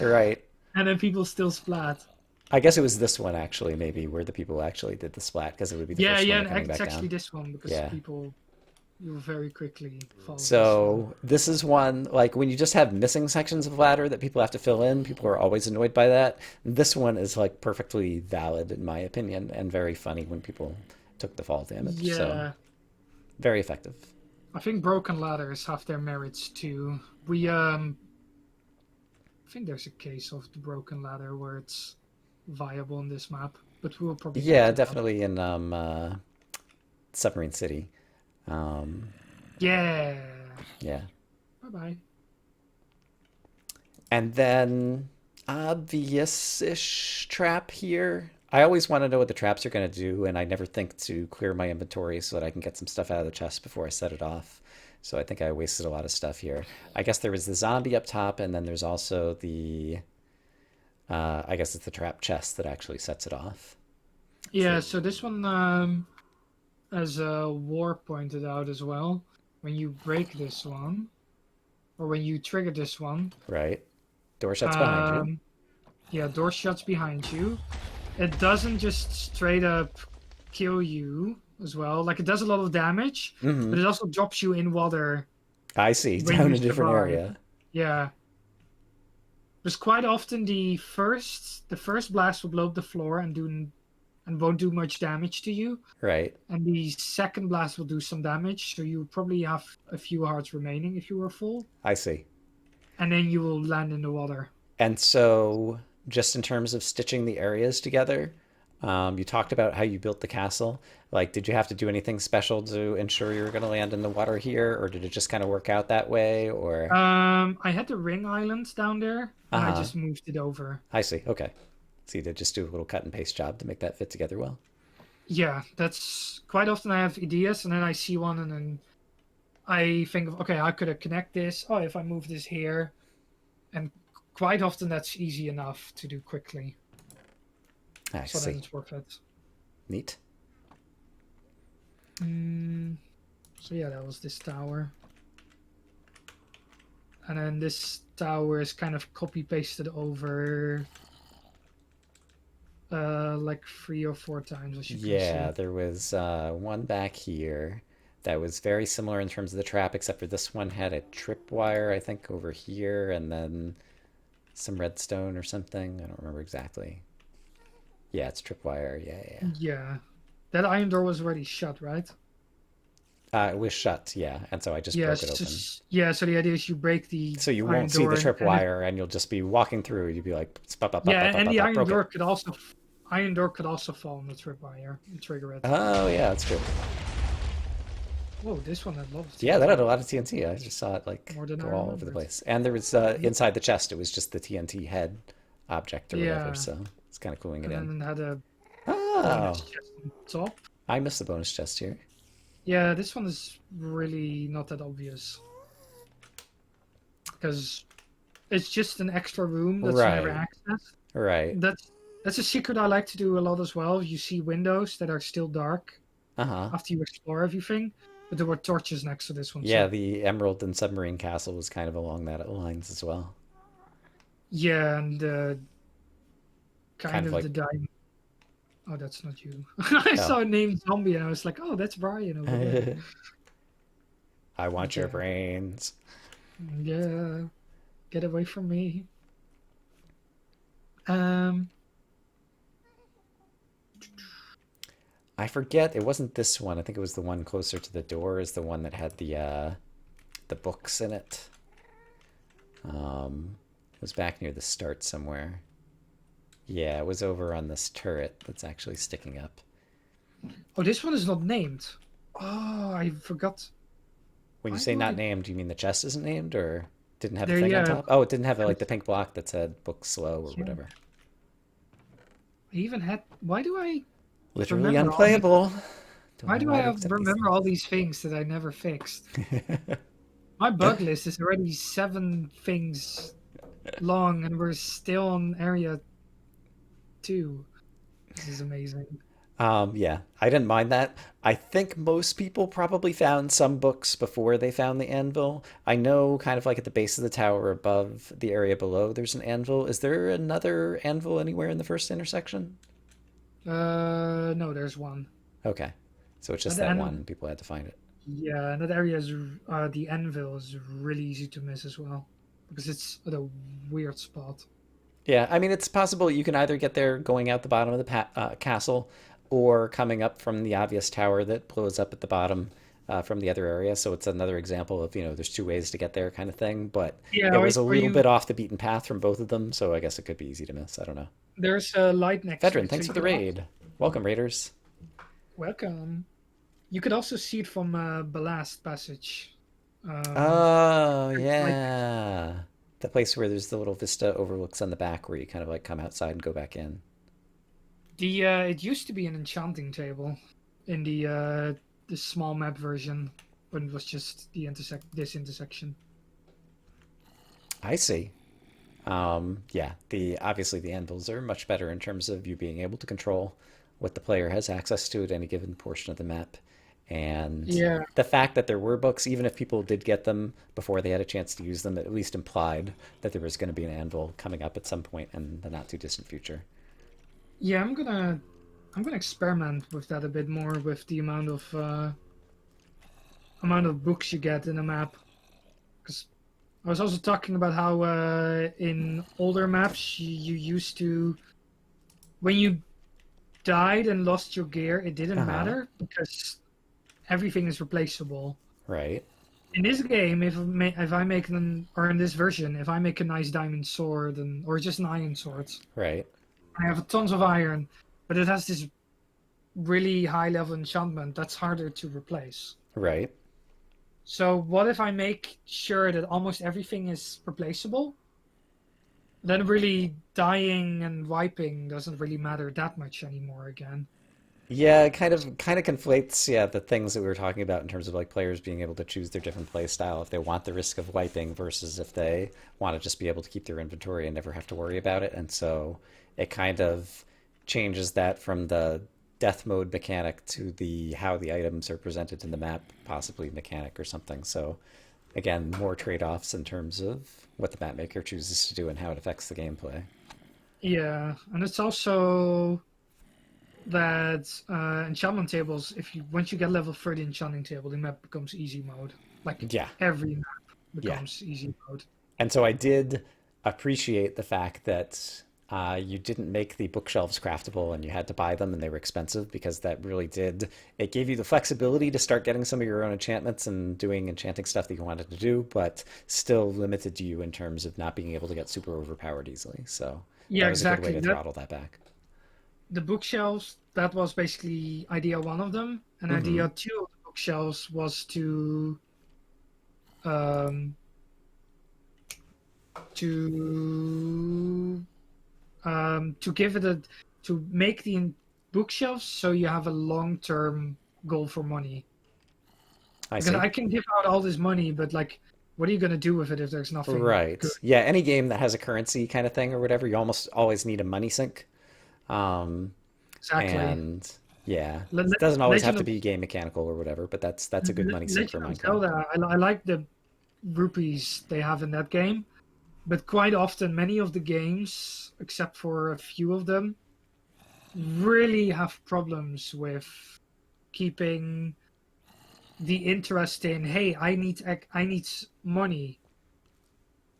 Right. And then people still splat. I guess it was this one actually, maybe, where the people actually did the splat because it would be the Yeah, first one yeah, to coming and it's back actually down. this one because Yeah. people you very quickly follow this one. So this is one, like when you just have missing sections of ladder that people have to fill in, people are always annoyed by that. This one is like perfectly valid in my opinion and very funny when people took the fall damage. So Yeah, very effective. I think broken ladders have their merits too. I think there's a case of the broken ladder where it's viable in this map, but we'll probably get Yeah, to that. definitely in Submarine City. Um, Yeah. yeah. Bye bye. And then obvious-ish trap here. I always want to know what the traps are going to do, and I never think to clear my inventory so that I can get some stuff out of the chest before I set it off. So I think I wasted a lot of stuff here. I guess there was the zombie up top, and then there's also the, I guess it's the trap chest that actually sets it off. So, Yeah, so this one, as War pointed out as well, when you break this one, or when you trigger this one, right. Door shuts behind you. um, yeah, door shuts behind you. It doesn't just straight up kill you as well. Like it does a lot of damage, Mm-hmm. but it also drops you in water I see. when Down you a different survive. area. Yeah. Because quite often the first blast will blow up the floor and won't do much damage to you, Right. and the second blast will do some damage. So you probably have a few hearts remaining if you were full, I see. and then you will land in the water. And so, just in terms of stitching the areas together, you talked about how you built the castle. Like, did you have to do anything special to ensure you were going to land in the water here, or did it just kind of work out that way? Or, I had the ring island down there, and I uh-huh, just moved it over. I see. Okay. So you did just do a little cut and paste job to make that fit together well. Yeah, that's quite often I have ideas, and then I see one, and then I think of, okay, how could I connect this? Oh, if I move this here, and quite often that's easy enough to do quickly. I So then see. it's worth it. Neat. Mm, so yeah, that was this tower. And then this tower is kind of copy pasted over like 3 or 4 times, as you can Yeah, see. there was one back here that was very similar in terms of the trap, except for this one had a tripwire, I think, over here, and then some redstone or something. I don't remember exactly. Yeah, it's tripwire. Yeah, yeah. Yeah. That iron door was already shut, right? It was shut, yeah, and so I just Yeah, broke it open. yeah, so the idea is you break the So you iron won't see door the and it, tripwire, and you'll just be walking through. You'll be like, pop, pop, pop, yeah, pop, pop, and pop, the pop, broke it. iron door could also fall on the tripwire and trigger it. Oh, yeah, that's true. Whoa, this one had lots of Yeah, that had a TNT. lot of TNT. I just saw it like More than I go all over the remembered. place. And there was inside the chest, it was just the TNT head object or whatever. Yeah, So it's kind of cooling it and in. then it had a bonus Oh, chest on top. I missed the bonus chest here. Yeah, this one is really not that obvious because it's just an extra room that's never Right, accessed. right. That's a secret I like to do a lot as well. You see windows that are still dark Uh-huh. after you explore everything, but there were torches next to this one Yeah, too. the Emerald and Submarine Castle was kind of along that lines as well. Yeah, and Kind kind of of like, the diamond. Oh, that's not you. I oh. saw a name zombie and I was like, oh, that's Brian over there. I want your Yeah, brains. yeah, get away from me. Um, I forget, it wasn't this one. I think it was the one closer to the door is the one that had the books in it. It was back near the start somewhere. Yeah, it was over on this turret that's actually sticking up. oh, this one is not named. Oh, I forgot. When you Why say do not I? named, do you mean the chest isn't named or didn't have a There, thing on yeah, top? Oh, it didn't have like 'cause- the pink block that said book slow or yeah. whatever. I even had. Why do I Literally remember all these? unplayable. Don't Why know do why I to accept these remember all things. these things that I never fixed? My bug list is already 7 things long, and we're still on area 2. This is amazing. Yeah, I didn't mind that. I think most people probably found some books before they found the anvil. I know kind of like at the base of the tower above the area below, there's an anvil. Is there another anvil anywhere in the first intersection? No, there's one. Okay. So it's just That that en one. People had to find it. Yeah, that area is the anvil is really easy to miss as well because it's at a weird spot. Yeah, I mean, it's possible you can either get there going out the bottom of the castle or coming up from the obvious tower that blows up at the bottom from the other area. So it's another example of, there's two ways to get there kind of thing. But Yeah, it was a or little you bit off the beaten path from both of them. So I guess it could be easy to miss. I don't know. there's a light next to Vedran, it, so thanks you for the could also raid. Welcome, Raiders. welcome. You could also see it from Ballast Passage. Um, Oh, there's light yeah. The place where there's the little vista overlooks on the back where you kind of like come outside and go back in. it used to be an enchanting table in the small map version when it was just this intersection. I see. Yeah, the obviously the anvils are much better in terms of you being able to control what the player has access to at any given portion of the map. And Yeah, the fact that there were books, even if people did get them before they had a chance to use them, it at least implied that there was going to be an anvil coming up at some point in the not too distant future. yeah. I'm gonna experiment with that a bit more with the amount of books you get in a map. Because I was also talking about how in older maps you used to when you died and lost your gear, it didn't Uh-huh. matter because everything is replaceable. Right. In this game, if I make an or in this version, if I make a nice diamond sword and or just an iron sword, Right. I have tons of iron, but it has this really high level enchantment that's harder to replace. Right. So what if I make sure that almost everything is replaceable? Then really dying and wiping doesn't really matter that much anymore again. Yeah, it kind of conflates, yeah, the things that we were talking about in terms of like players being able to choose their different play style if they want the risk of wiping versus if they want to just be able to keep their inventory and never have to worry about it. And so it kind of changes that from the death mode mechanic to the how the items are presented in the map, possibly mechanic or something. So again, more trade-offs in terms of what the map maker chooses to do and how it affects the gameplay. Yeah, and it's also that enchantment tables. If you once you get level 30 enchanting table, the map becomes easy mode. Like Yeah, every map yeah. becomes easy mode. And so I did appreciate the fact that you didn't make the bookshelves craftable and you had to buy them and they were expensive because that really did. It gave you the flexibility to start getting some of your own enchantments and doing enchanting stuff that you wanted to do, but still limited you in terms of not being able to get super overpowered easily. So Yeah, that was a good way exactly. to That throttle that back. the bookshelves that was basically idea one of them, and Mm-hmm. idea two of the bookshelves was um, to to give it a to make the bookshelves so you have a long-term goal for money. I Because see. I can give out all this money, but like, what are you gonna do with it if there's nothing good? Right. Yeah, any game that has a currency kind of thing or whatever, you almost always need a money sink. Um, Exactly. And yeah, it doesn't always have Legend to of be game mechanical or whatever, but that's a good money sink for Legend of Minecraft. Zelda. I like the rupees they have in that game, but quite often many of the games, except for a few of them, really have problems with keeping the interest in. Hey, I need money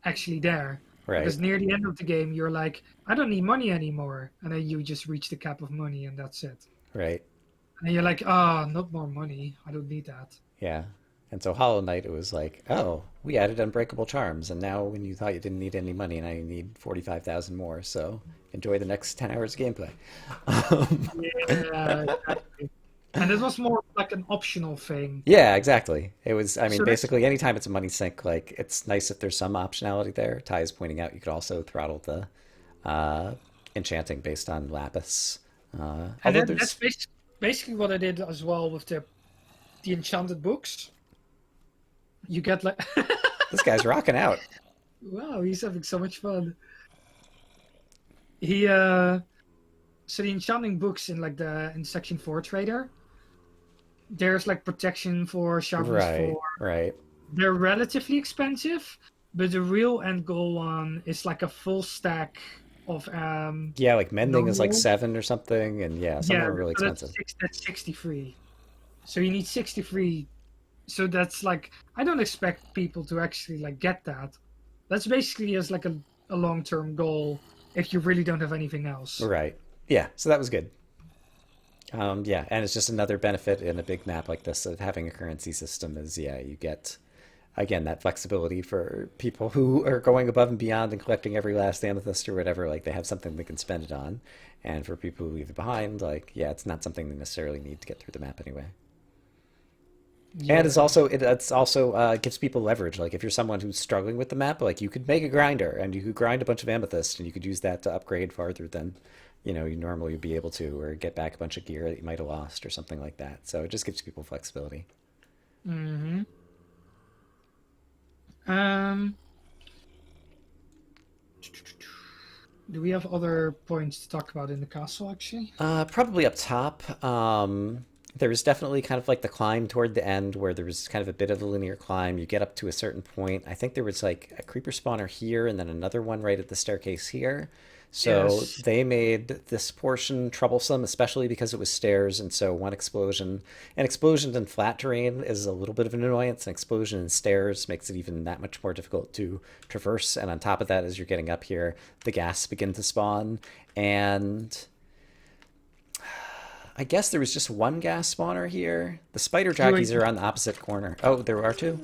actually there. Right, Because near the end of the game, you're like, I don't need money anymore, and then you just reach the cap of money, and that's it. right. And then you're like, ah, not more money. I don't need that. Yeah. And so Hollow Knight, it was like, oh, we added unbreakable charms, and now when you thought you didn't need any money, now you need 45,000 more. So enjoy the next 10 hours of gameplay. Yeah, exactly. And it was more like an optional thing. Yeah, exactly. It was, I mean, So that's basically, anytime it's a money sink, like, it's nice if there's some optionality there. Ty is pointing out you could also throttle the uh, enchanting based on lapis. And Although that's there's basically what I did as well with the enchanted books. You get like, this guy's rocking out. wow, he's having so much fun. He so the enchanting books in like the in section 4 trader, there's like protection for, sharpness Right, 4. right. They're relatively expensive, but the real end goal one is like a full stack of Yeah, like mending is like normal. 7 or something, and yeah, some of Yeah, them are really so expensive. that's 63. So you need 63. So that's like, I don't expect people to actually like get that. That's basically as like a long-term goal if you really don't have anything else. Right. Yeah, so that was good. Yeah, and it's just another benefit in a big map like this of having a currency system is, yeah, you get, again, that flexibility for people who are going above and beyond and collecting every last amethyst or whatever, like they have something they can spend it on. And for people who leave it behind, like, yeah, it's not something they necessarily need to get through the map anyway. And Yeah. it's also gives people leverage. Like if you're someone who's struggling with the map, like you could make a grinder and you could grind a bunch of amethyst and you could use that to upgrade farther than you normally would be able to, or get back a bunch of gear that you might have lost or something like that. So it just gives people flexibility. Hmm. Um, do we have other points to talk about in the castle actually? Probably up top. There was definitely kind of like the climb toward the end where there was kind of a bit of a linear climb. You get up to a certain point. I think there was like a creeper spawner here and then another one right at the staircase here. So Yes. they made this portion troublesome, especially because it was stairs. And so an explosion in flat terrain is a little bit of an annoyance. An explosion in stairs makes it even that much more difficult to traverse. And on top of that, as you're getting up here, the ghasts begin to spawn. And I guess there was just one gas spawner here. The spider You jockeys are on the opposite corner. Oh, there are two?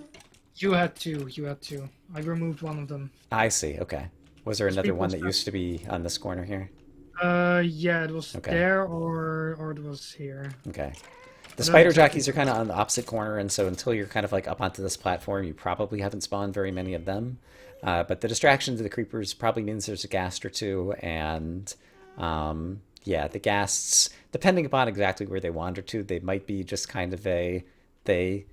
you had two. You had two. I removed one of them. I see. Okay. Was there Because another people one that start. used to be on this corner here? Yeah, it was Okay. there or it was here. Okay. The I don't spider exactly. jockeys are kind of on the opposite corner, and so until you're kind of like up onto this platform, you probably haven't spawned very many of them. But the distraction to the creepers probably means there's a ghast or two, and yeah, the ghasts, depending upon exactly where they wander to, they might be just kind of they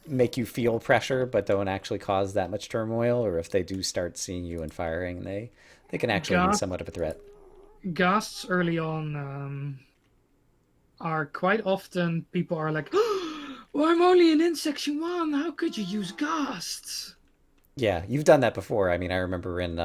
make you feel pressure, but don't actually cause that much turmoil, or if they do start seeing you and firing, they can actually be Ghast, somewhat of a threat. ghasts early on are quite often people are like, "Well, I'm only in section 1. How could you use ghasts?" Yeah, you've done that before. I mean, I remember in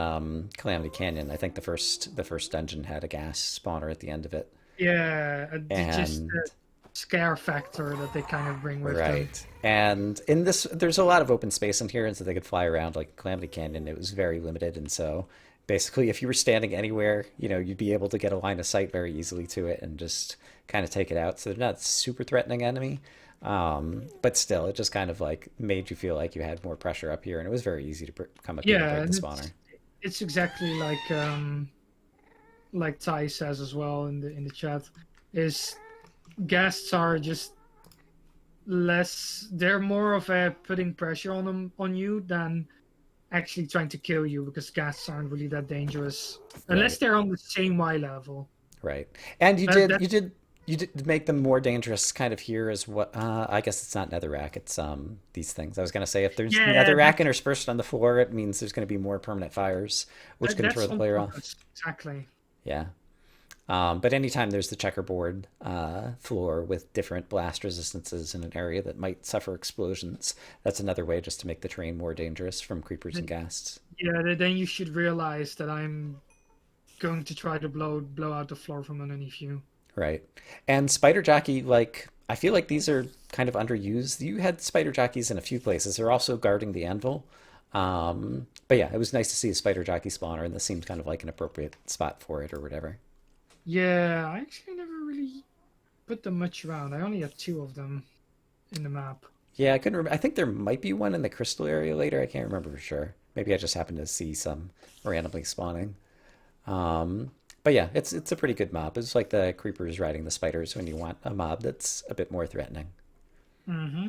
Calamity Canyon, I think the first dungeon had a gas spawner at the end of it. Yeah, just And the scare factor that they kind of bring with them. right. And in this there's a lot of open space in here, and so they could fly around like Calamity Canyon. It was very limited, and so basically if you were standing anywhere, you'd be able to get a line of sight very easily to it and just kind of take it out. So they're not a super threatening enemy. But still, it just kind of like made you feel like you had more pressure up here, and it was very easy to come up here and Yeah, break the and spawner. it's exactly like Ty says as well in the chat, is ghasts are just less. They're more of a putting pressure on you than actually trying to kill you because ghasts aren't really that dangerous unless Right. they're on the same Y level. Right. And you That, did that you did you did make them more dangerous kind of here as what I guess it's not netherrack, it's these things. I was gonna say if there's yeah, netherrack interspersed on the floor, it means there's gonna be more permanent fires, which can throw that's the on player off. purpose. Exactly. Yeah. But anytime there's the checkerboard floor with different blast resistances in an area that might suffer explosions, that's another way just to make the terrain more dangerous from creepers and ghasts. Yeah, then you should realize that I'm going to try to blow out the floor from underneath you. Right. And Spider Jockey, like, I feel like these are kind of underused. You had Spider Jockeys in a few places. They're also guarding the anvil. But yeah, it was nice to see a Spider Jockey spawner, and this seemed kind of like an appropriate spot for it or whatever. Yeah, I actually never really put them much around. I only had two of them in the map. Yeah, I couldn't remember. I think there might be one in the crystal area later. I can't remember for sure. Maybe I just happened to see some randomly spawning. Um, but yeah, it's a pretty good mob. It's like the creepers riding the spiders when you want a mob that's a bit more threatening. Mm-hmm.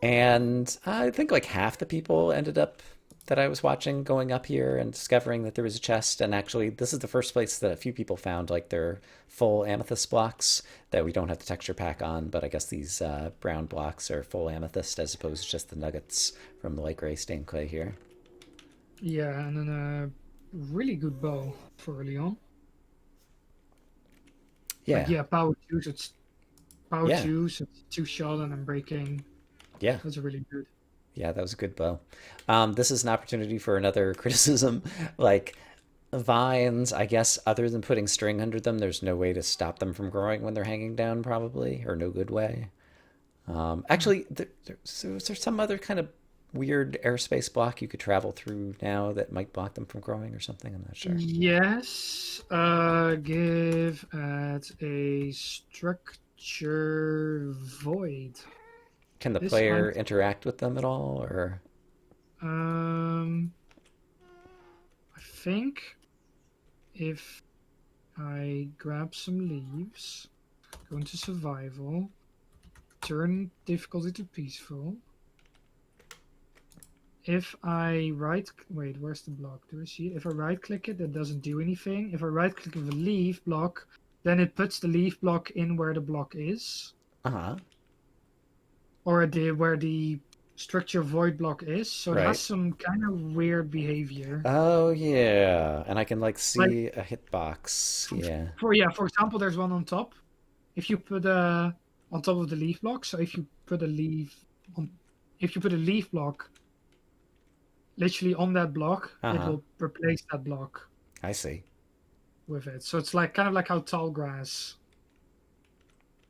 And I think like half the people ended up that I was watching going up here and discovering that there was a chest. And actually, this is the first place that a few people found like their full amethyst blocks that we don't have the texture pack on. But I guess these brown blocks are full amethyst as opposed to just the nuggets from the light gray stained clay here. Yeah, and then a really good bow for early on. Like Yeah, yeah, power two, so it's power yeah, two, so it's two shot and then breaking. yeah. That's really good. Yeah, that was a good bow. This is an opportunity for another criticism. Like vines, I guess, other than putting string under them, there's no way to stop them from growing when they're hanging down, probably, or no good way. Actually, so is there some other kind of weird airspace block you could travel through now that might block them from growing or something? I'm not sure. Yes, give at a structure void. Can the This player might, interact with them at all, or um, I think if I grab some leaves, go into survival, turn difficulty to peaceful. If I wait, where's the block? Do I see it? If I right click it, that doesn't do anything. If I right click the leaf block, then it puts the leaf block in where the block is, uh-huh, or where the structure void block is. So it has right? some kind of weird behavior. Oh yeah, and I can like Like see a hitbox. Yeah. for example, there's one on top. If you put on top of the leaf block, so on, if you put a leaf block literally on that block, it Uh-huh. will replace that block I see. with it. So it's like kind of like how tall grass,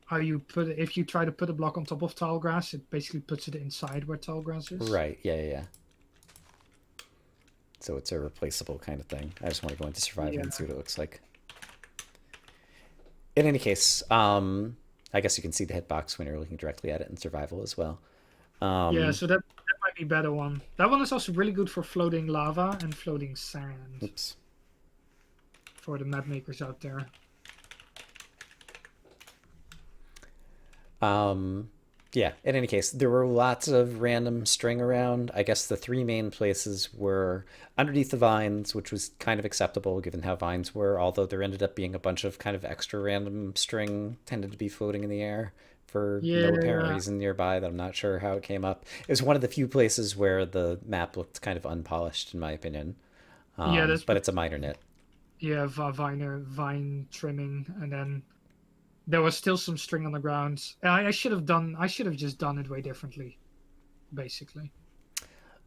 how you put it, if you try to put a block on top of tall grass, it basically puts it inside where tall grass is. Right. Yeah, yeah, yeah. So it's a replaceable kind of thing. I just want to go into survival and Yeah. see what it looks like. In any case, I guess you can see the hitbox when you're looking directly at it in survival as well. Yeah, Um, so that might be a better one. That one is also really good for floating lava and floating sand oops. for the map makers out there. Um, yeah, in any case, there were lots of random string around. I guess the three main places were underneath the vines, which was kind of acceptable given how vines were, although there ended up being a bunch of kind of extra random string tended to be floating in the air for no apparent Yeah, reason nearby that I'm not sure how it came up. It was one of the few places where the map looked kind of unpolished, in my opinion. yeah, that's But it's a minor nit. yeah, vine trimming, and then there was still some string on the ground. I should have just done it way differently, basically.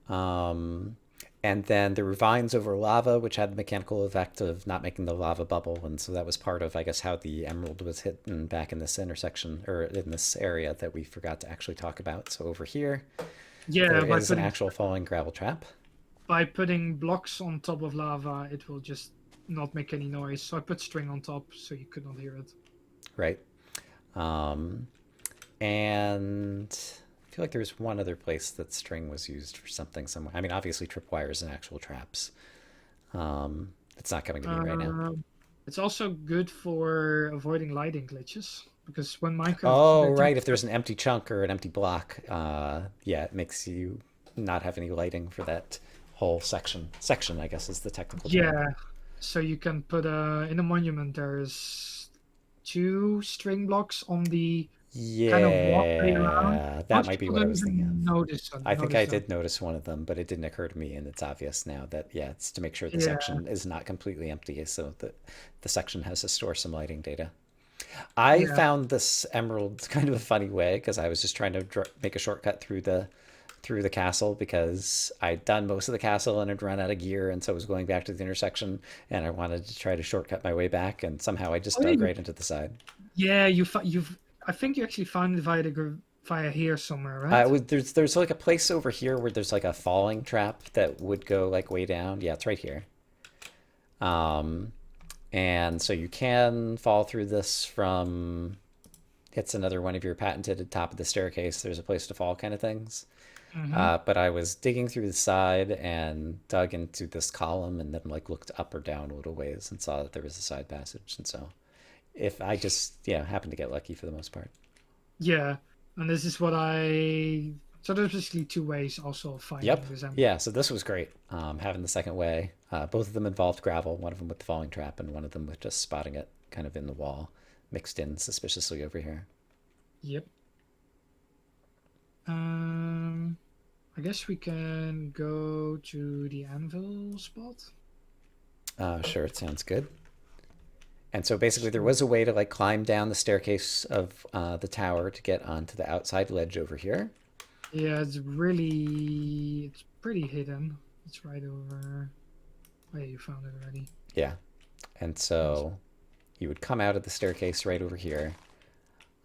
Um, and then there were vines over lava, which had the mechanical effect of not making the lava bubble. And so that was part of, I guess, how the emerald was hidden back in this intersection or in this area that we forgot to actually talk about. So over here, there Yeah, is an actual falling gravel trap. by putting blocks on top of lava, it will just not make any noise. So I put string on top so you could not hear it. Right? Um, and I feel like there's one other place that string was used for something somewhere. I mean, obviously tripwires and actual traps. It's not coming to me right now. Um, it's also good for avoiding lighting glitches because when Minecraft Oh, the right. If temperature, there's an empty chunk or an empty block, yeah, it makes you not have any lighting for that whole section. Section, I guess, is the technical term. yeah, so you can put in a monument. There's two string blocks on the kind of walkway around. Yeah, that Most might be people what I don't was thinking of. even I think I notice them. did notice one of them, but it didn't occur to me, and it's obvious now that yeah, it's to make sure the Yeah, section is not completely empty, so that the section has to store some lighting data. I yeah. found this emerald kind of a funny way because I was just trying to make a shortcut through the castle because I'd done most of the castle and had run out of gear, and so I was going back to the intersection, and I wanted to try to shortcut my way back, and somehow I just Oh, yeah, dug right into the side. yeah. You've. I think you actually found it via here somewhere, right? There's like a place over here where there's like a falling trap that would go like way down. Yeah, it's right here. Um, and so you can fall through this from. It's another one of your patented top of the staircase. There's a place to fall kind of things. Mm-hmm. But I was digging through the side and dug into this column and then like looked up or down a little ways and saw that there was a side passage. And so if I just, yeah, happened to get lucky for the most part. Yeah, and this is what I So there's basically two ways also of finding Yep. this emerald. Yeah, so this was great. Having the second way. Both of them involved gravel, one of them with the falling trap and one of them with just spotting it kind of in the wall, mixed in suspiciously over here. Yep. I guess we can go to the anvil spot. Sure, it sounds good. And so basically there was a way to like climb down the staircase of the tower to get onto the outside ledge over here. Yeah, it's pretty hidden. It's right over. Oh, yeah, you found it already. Yeah. And so you would come out of the staircase right over here.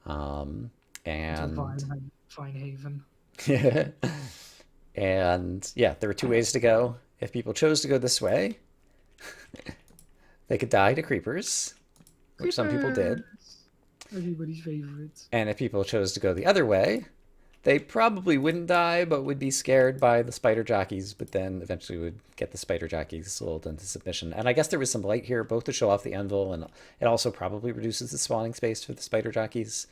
It's a And fine haven. and yeah, there were two ways to go. If people chose to go this way, they could die to creepers, which some people did. Everybody's favorite. And if people chose to go the other way, they probably wouldn't die, but would be scared by the spider jockeys, but then eventually would get the spider jockeys lulled into submission. And I guess there was some light here, both to show off the anvil, and it also probably reduces the spawning space for the spider jockeys.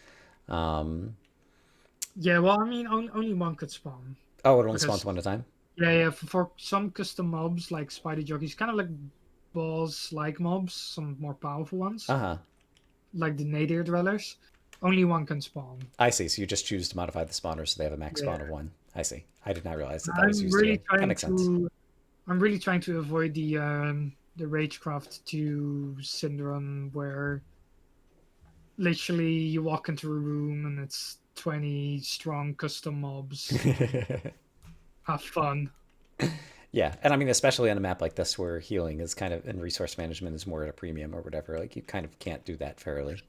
Yeah, well, I mean, only one could spawn. Oh, it only spawns one at a time? Yeah. For some custom mobs, like spider jockeys, kind of like boss-like mobs, some more powerful ones, Uh-huh. like the nadir dwellers, only one can spawn. I see. So you just choose to modify the spawner so they have a max spawn of one. I see. I did not realize that was used here. That makes sense. I'm really trying to avoid the Ragecraft 2 syndrome where literally you walk into a room and it's 20 strong custom mobs. Have fun. Yeah, and I mean, especially on a map like this where healing is kind of, and resource management is more at a premium or whatever, like you kind of can't do that fairly.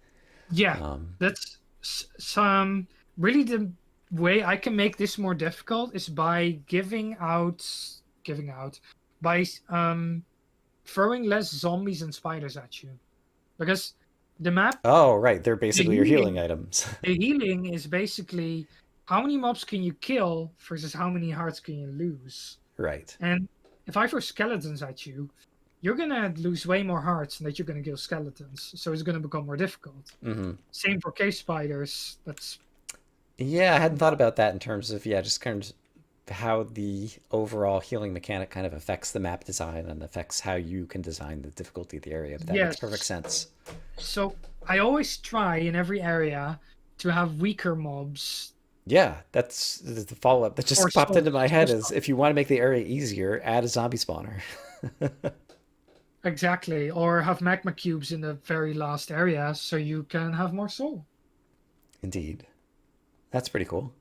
Yeah, that's some really the way I can make this more difficult is by giving out by throwing less zombies and spiders at you, because the map. Oh, right, they're basically your healing items. The healing is basically how many mobs can you kill versus how many hearts can you lose. Right. And if I throw skeletons at you, you're gonna lose way more hearts than that you're gonna kill skeletons. So it's gonna become more difficult. Mm-hmm. Same for cave spiders. That's Yeah, I hadn't thought about that in terms of, yeah, just kind of how the overall healing mechanic kind of affects the map design and affects how you can design the difficulty of the area. But that makes perfect sense. So I always try in every area to have weaker mobs. Yeah, that's the follow-up that just popped into my head is if you want to make the area easier, add a zombie spawner. Exactly, or have magma cubes in the very last area so you can have more soul. Indeed. That's pretty cool.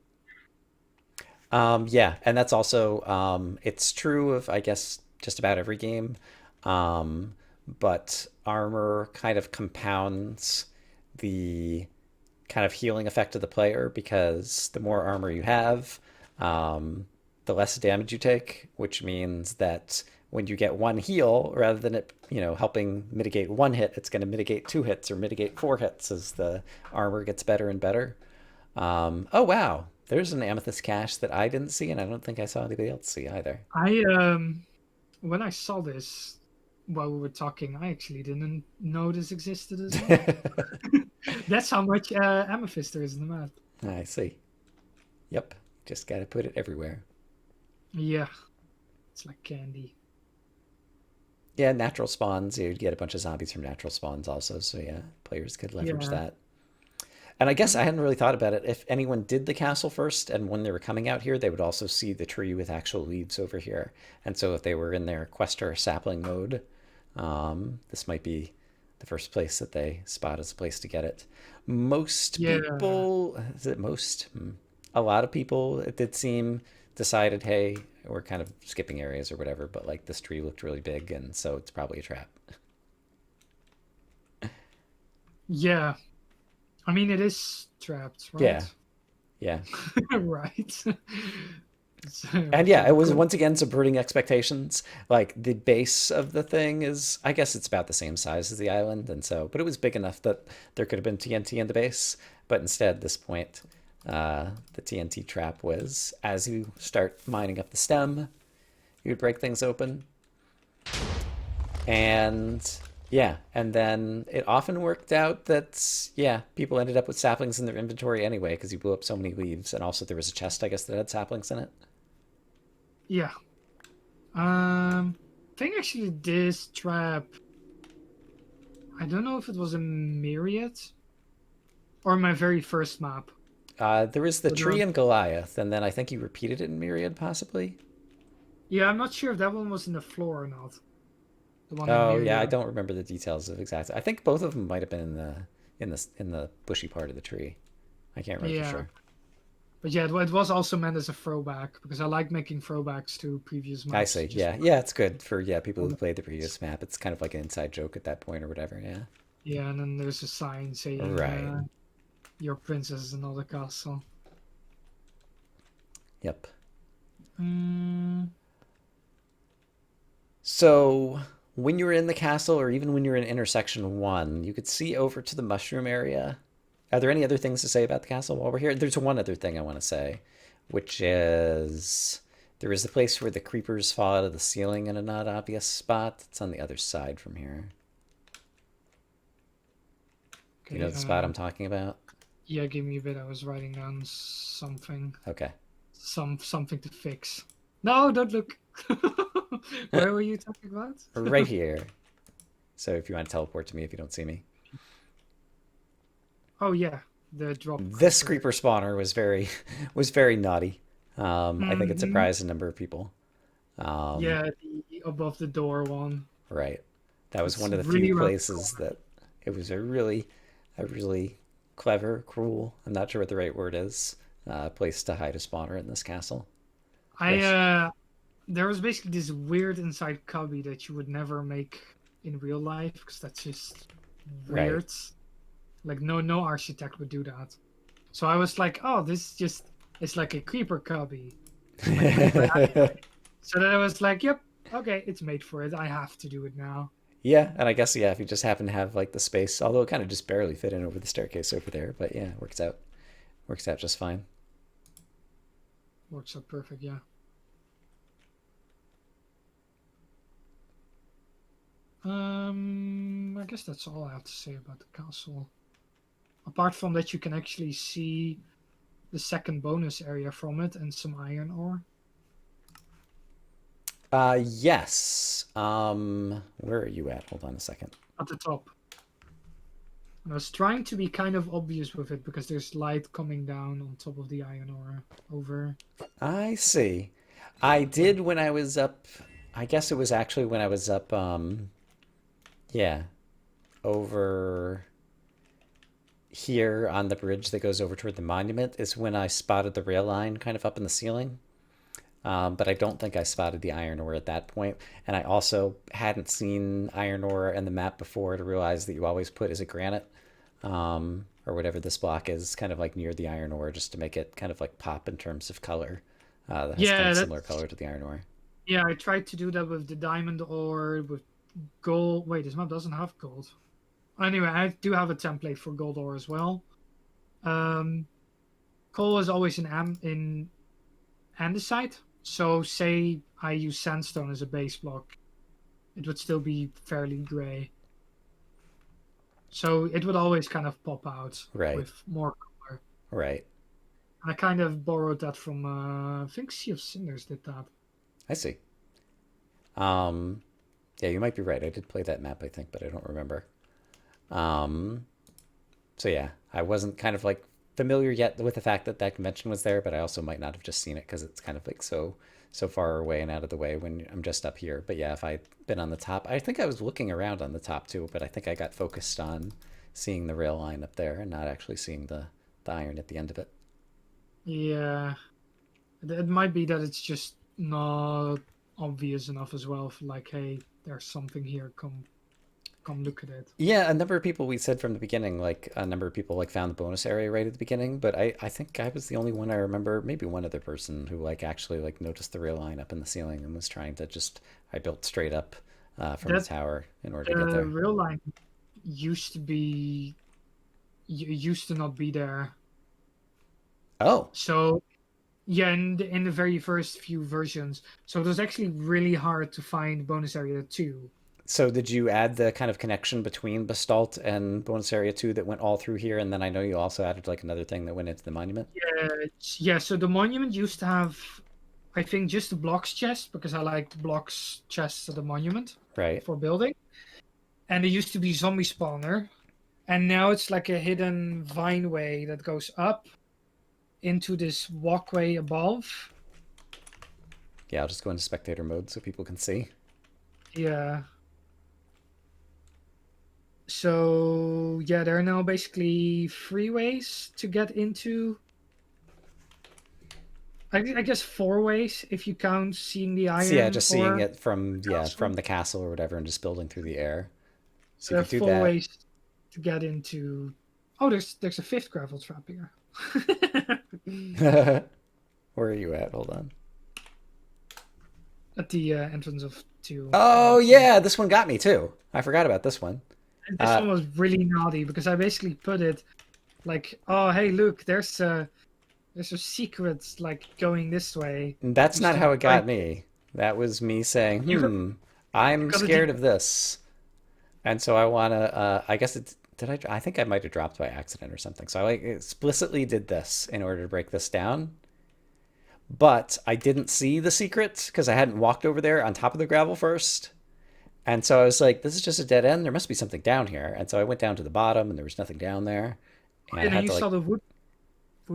Yeah, and that's also it's true of I guess just about every game. But armor kind of compounds the kind of healing effect of the player because the more armor you have, the less damage you take, which means that when you get one heal, rather than it, helping mitigate one hit, it's going to mitigate 2 hits or mitigate 4 hits as the armor gets better and better. Oh wow, there's an Amethyst Cache that I didn't see, and I don't think I saw anybody else see either. When I saw this while we were talking, I actually didn't know this existed as well. That's how much amethyst there is in the map. I see. Yep, just gotta put it everywhere. Yeah, it's like candy. Yeah, natural spawns. You'd get a bunch of zombies from natural spawns also, so yeah, players could leverage that. And I guess I hadn't really thought about it. If anyone did the castle first, and when they were coming out here, they would also see the tree with actual leaves over here. And so if they were in their quest or sapling mode, this might be the first place that they spot as a place to get it. Most people, is it most? A lot of people, it did seem, decided, hey, we're kind of skipping areas or whatever, but like this tree looked really big, and so it's probably a trap. Yeah. I mean, it is trapped, right? Yeah. Right. And yeah, it was once again subverting expectations. Like the base of the thing is, I guess it's about the same size as the island, and so, but it was big enough that there could have been TNT in the base. But instead, at this point, the TNT trap was as you start mining up the stem, you would break things open. And Yeah, and then it often worked out that, yeah, people ended up with saplings in their inventory anyway because you blew up so many leaves. And also there was a chest, I guess, that had saplings in it. Yeah. I think actually this trap. I don't know if it was a myriad or my very first map. There was the But, tree in Goliath, and then I think you repeated it in Myriad, possibly. yeah, I'm not sure if that one was in the floor or not. The one in Oh yeah, I Myriad. don't remember the details of exactly. I think both of them might have been in the bushy part of the tree. I can't remember for Yeah. sure. But yeah, it was also meant as a throwback because I like making throwbacks to previous I maps. see. Just Yeah, yeah, it's good for people who um, played the previous map. It's kind of like an inside joke at that point or whatever. Yeah. yeah, and then there's a sign saying Right. "Your princess is another castle." Yep. Mm, So when you were in the castle, or even when you were in intersection one, you could see over to the mushroom area. Are there any other things to say about the castle while we're here? There's one other thing I want to say, which is there is the place where the creepers fall out of the ceiling in a not obvious spot. It's on the other side from here. Do you know okay. the spot I'm talking about? Yeah, give me a bit. I was writing down something, Okay. something to fix. No, don't look. Where were you talking about? Right here. So if you want to teleport to me if you don't see me. Oh yeah, the drop This creeper. creeper spawner was very was very naughty. I think it Hmm. surprised a number of people. Um, Yeah, the above the door one. right. That was It's one of the few really around the places corner. that it was a really clever, cruel, I'm not sure what the right word is, place to hide a spawner in this castle. I Yes. there was basically this weird inside cubby that you would never make in real life because that's just Right. weird. Like no architect would do that. So I was like, oh, this is just it's like a creeper cubby, like a creeper. So then I was like, yep, okay, it's made for it. I have to do it now. Yeah, and I guess yeah, if you just happen to have like the space, although it kind of just barely fit in over the staircase over there, but yeah, it works out just fine. Works out perfect, yeah. I guess that's all I have to say about the castle. Apart from that, you can actually see the second bonus area from it and some iron ore Yes. Where are you at? Hold on a second. at the top. And I was trying to be kind of obvious with it because there's light coming down on top of the iron ore over I see. I where. did when I was up. I guess it was actually when I was up. Yeah, over here on the bridge that goes over toward the monument is when I spotted the rail line kind of up in the ceiling. But I don't think I spotted the iron ore at that point. And I also hadn't seen iron ore in the map before to realize that you always put is it granite, or whatever this block is, kind of like near the iron ore, just to make it kind of like pop in terms of color. That has kind Yeah, of similar that's color to the iron ore. yeah. I tried to do that with the diamond ore with gold. Wait, this map doesn't have gold. Anyway, I do have a template for gold ore as well. Um, coal is always in andesite. So say I use sandstone as a base block, it would still be fairly gray. So it would always kind of pop out Right, with more color. right. And I kind of borrowed that from I think Sea of Cinders did that. I see. Um, yeah, you might be right. I did play that map, I think, but I don't remember. Um, so yeah, I wasn't kind of like familiar yet with the fact that that convention was there, but I also might not have just seen it because it's kind of like so far away and out of the way when I'm just up here. But yeah, if I'd been on the top, I think I was looking around on the top too, but I think I got focused on seeing the rail line up there and not actually seeing the iron at the end of it. Yeah, it might be that it's just not obvious enough as well. For like, hey, there's something here. Come look at it. Yeah, a number of people we said from the beginning, like a number of people like found the bonus area right at the beginning, but I think I was the only one I remember, maybe one other person who like actually like noticed the rail line up in the ceiling and was trying to just I built straight up from the That tower in order to get the there. real line used to be used to not be there. Oh, So yeah, in the very first few versions, so it was actually really hard to find bonus area 2. So did you add the kind of connection between Basalt and bonus area 2 that went all through here? And then I know you also added like another thing that went into the monument. Yeah, yeah. So the monument used to have, I think, just the blocks chest because I liked blocks chests at the monument Right. for building, and it used to be zombie spawner, and now it's like a hidden vine way that goes up into this walkway above. Yeah, I'll just go into spectator mode so people can see. Yeah. So yeah, there are now basically three ways to get into. I guess four ways if you count seeing the So yeah, iron just seeing ore it from castle. from the castle or whatever and just building through the air. So So you there are could do four that. ways to get into. Oh, there's a fifth gravel trap here. Where are you at? Hold on. At the entrance of two. Oh yeah, this one got me too. I forgot about this one. And this Uh, one was really naughty because I basically put it like, oh hey, look, there's a secret like going this way. that's You not should how it find got it. me. That was me saying, You got, you I'm got to scared do. of this. And so I want to, I guess it's, did I think I might have dropped by accident or something. So I like explicitly did this in order to break this down. But I didn't see the secret because I hadn't walked over there on top of the gravel first. And so I was like, this is just a dead end. There must be something down here. And so I went down to the bottom and there was nothing down there. And I And then had you to saw like, the wood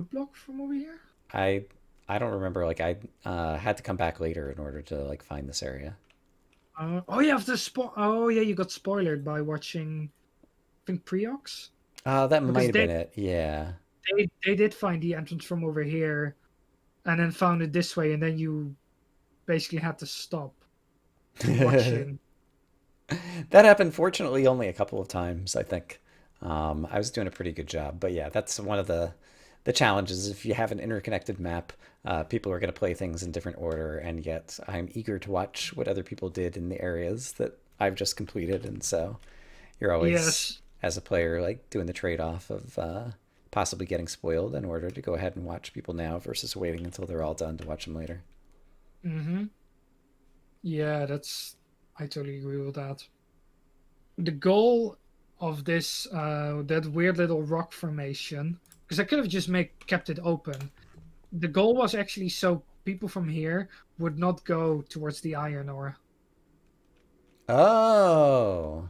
block from over here. I, I don't remember, like I had to come back later in order to like find this area. Oh yeah, Oh yeah, you got spoiled by watching. I think Preox That might because have been it. Yeah. they did find the entrance from over here, and then found it this way, and then you basically had to stop That watching. happened fortunately only a couple of times, I think. I was doing a pretty good job, but yeah, that's one of the challenges. If you have an interconnected map, people are going to play things in different order, and yet I'm eager to watch what other people did in the areas that I've just completed, and so you're always, Yes. as a player, like doing the trade-off of possibly getting spoiled in order to go ahead and watch people now versus waiting until they're all done to watch them later. Mm-hmm. Yeah, that's. I totally agree with that. The goal of this that weird little rock formation, because I could have just make kept it open. The goal was actually so people from here would not go towards the iron ore. Oh.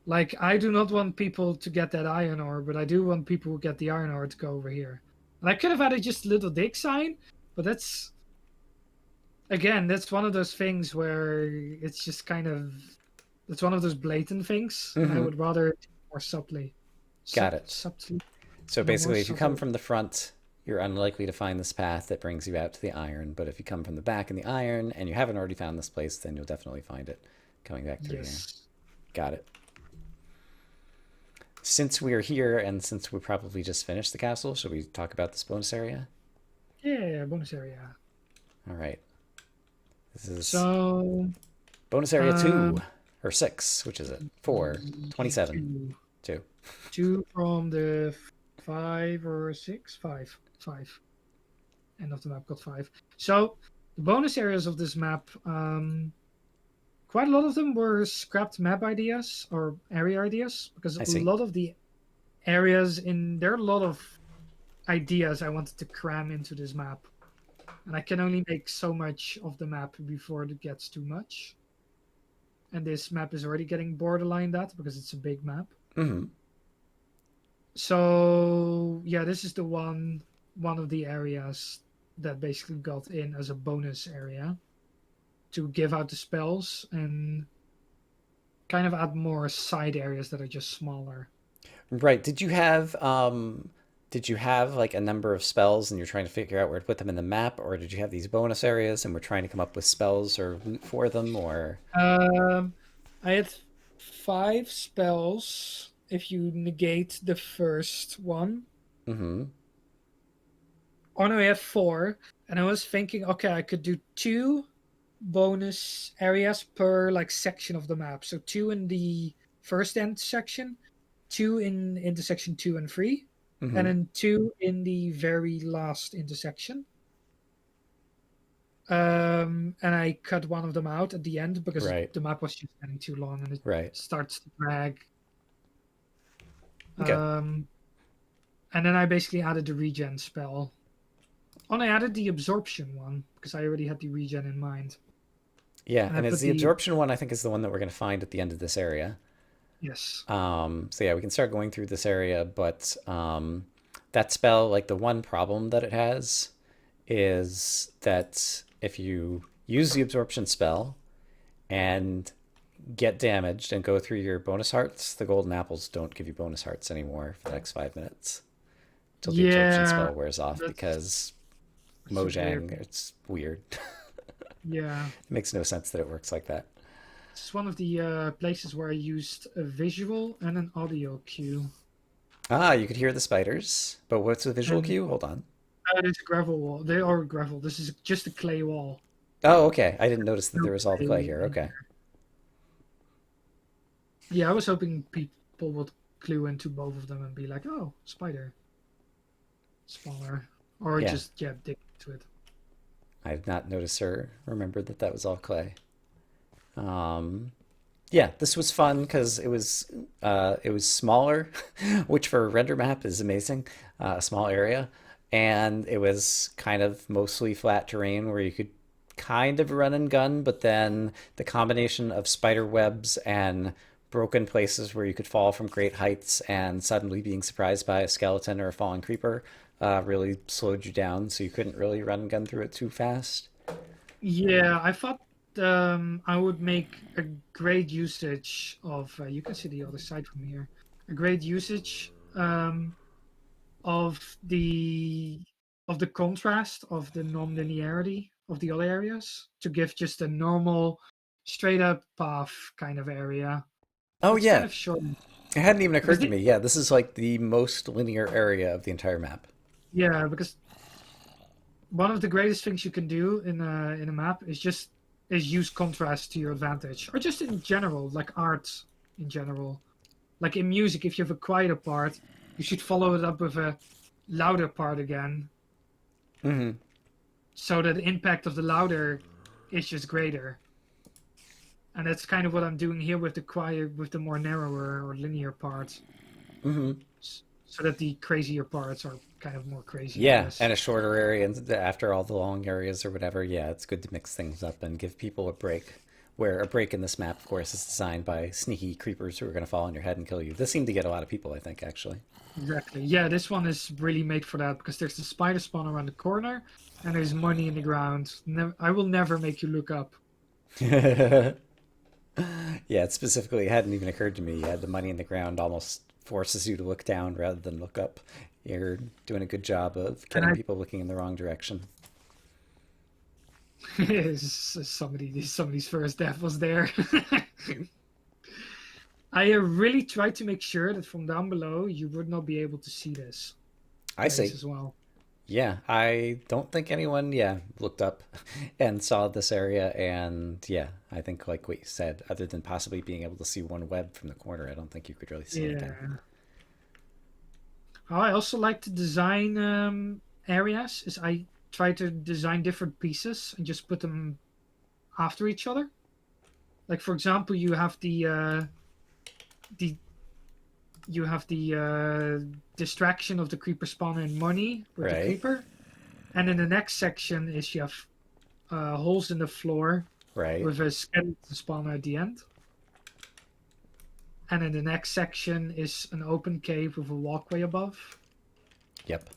Like, I do not want people to get that iron ore, but I do want people who get the iron ore to go over here. And I could have added just a little dig sign, but that's, again, that's one of those things where it's just kind of, it's one of those blatant things, and I Mm-hmm. would rather do it more subtly. Got it. Subtly, So more basically, if you come subtle. from the front, you're unlikely to find this path that brings you out to the iron. But if you come from the back in the iron and you haven't already found this place, then you'll definitely find it coming back through here. Yes. Got it. Since we're here and since we probably just finished the castle, should we talk about this bonus area? Yeah, bonus area. All right. This is So, bonus area 2 um, or 6, which is it? 4, 27, two, 2. two from the five or six, five. End of the map got five. So the bonus areas of this map, quite a lot of them were scrapped map ideas or area ideas because I a see. lot of the areas in there are a lot of ideas I wanted to cram into this map, and I can only make so much of the map before it gets too much. And this map is already getting borderline that because it's a big map. Mm-hmm. So yeah, this is the one of the areas that basically got in as a bonus area to give out the spells and kind of add more side areas that are just smaller. Right. Did you have like a number of spells and you're trying to figure out where to put them in the map, or did you have these bonus areas and we're trying to come up with spells or loot for them, or Um, I had five spells if you negate the first one. mm-hmm. Oh no, I had four, and I was thinking, okay, I could do two bonus areas per like section of the map. So two in the first end section, two in intersection two and three, and Mm-hmm. then two in the very last intersection. And I cut one of them out at the end because Right. the map was just getting too long and it Right. starts to drag. Okay. Um, and then I basically added the regen spell. Oh, and I added the absorption one because I already had the regen in mind. Yeah, And I and it's put the the absorption one I think is the one that we're going to find at the end of this area. yes. So yeah, we can start going through this area, but that spell, like the one problem that it has is that if you use the absorption spell and get damaged and go through your bonus hearts, the golden apples don't give you bonus hearts anymore for the next 5 minutes till the absorption Yeah, spell wears off that's because that's a weird. Mojang, it's weird. Yeah, It makes no sense that it works like that. it's one of the places where I used a visual and an audio cue. Ah, you could hear the spiders, but what's the visual And cue? Hold on. it is a gravel wall. They are gravel. This is just a clay wall. Oh, okay. I didn't notice that No there was all the clay clay here. in Okay. here. Yeah, I was hoping people would clue into both of them and be like, "Oh, spider, smaller," or Yeah. just yeah, dig into it. I did not notice or remember that that was all clay. Um, yeah, this was fun because it was smaller, which for a render map is amazing. A small area, and it was kind of mostly flat terrain where you could kind of run and gun, but then the combination of spider webs and broken places where you could fall from great heights and suddenly being surprised by a skeleton or a falling creeper really slowed you down, so you couldn't really run and gun through it too fast. Yeah, I thought I would make a great usage of. You can see the other side from here. A great usage of the of the contrast of the non-linearity of the other areas to give just a normal, straight up path kind of area. Oh That's kind yeah, of short it hadn't even because occurred to me. Yeah, this is like the most linear area of the entire map. yeah, because one of the greatest things you can do in a map is use contrast to your advantage, or just in general, like art in general. Like in music, if you have a quieter part, you should follow it up with a louder part again, Hmm. so that the impact of the louder is just greater. And that's kind of what I'm doing here with the quiet, with the more narrower or linear parts, Hmm. so that the crazier parts are kind of more crazy, I Yeah, guess. and a shorter area and after all the long areas or whatever. Yeah, it's good to mix things up and give people a break. Where a break in this map, of course, is designed by sneaky creepers who are going to fall on your head and kill you. This seemed to get a lot of people, I think, actually. Exactly. Yeah, this one is really made for that because there's the spider spawn around the corner and there's money in the ground. I will never make you look up. Yeah, it specifically hadn't even occurred to me. Yeah, the money in the ground almost forces you to look down rather than look up. You're doing a good job of And getting people looking in the wrong direction. somebody's first death was there. I really tried to make sure that from down below you would not be able to see this I place see. as well. Yeah, I don't think anyone, yeah, looked up and saw this area. And yeah, I think, like what you said, other than possibly being able to see one web from the corner, I don't think you could really see anything. Yeah. How I also like to design areas is I try to design different pieces and just put them after each other. Like for example, the you have the distraction of the creeper spawner and money with the Right? creeper, and in the next section is you have holes in the floor Right? with a skeleton spawner at the end, and in the next section is an open cave with a walkway above. Yep.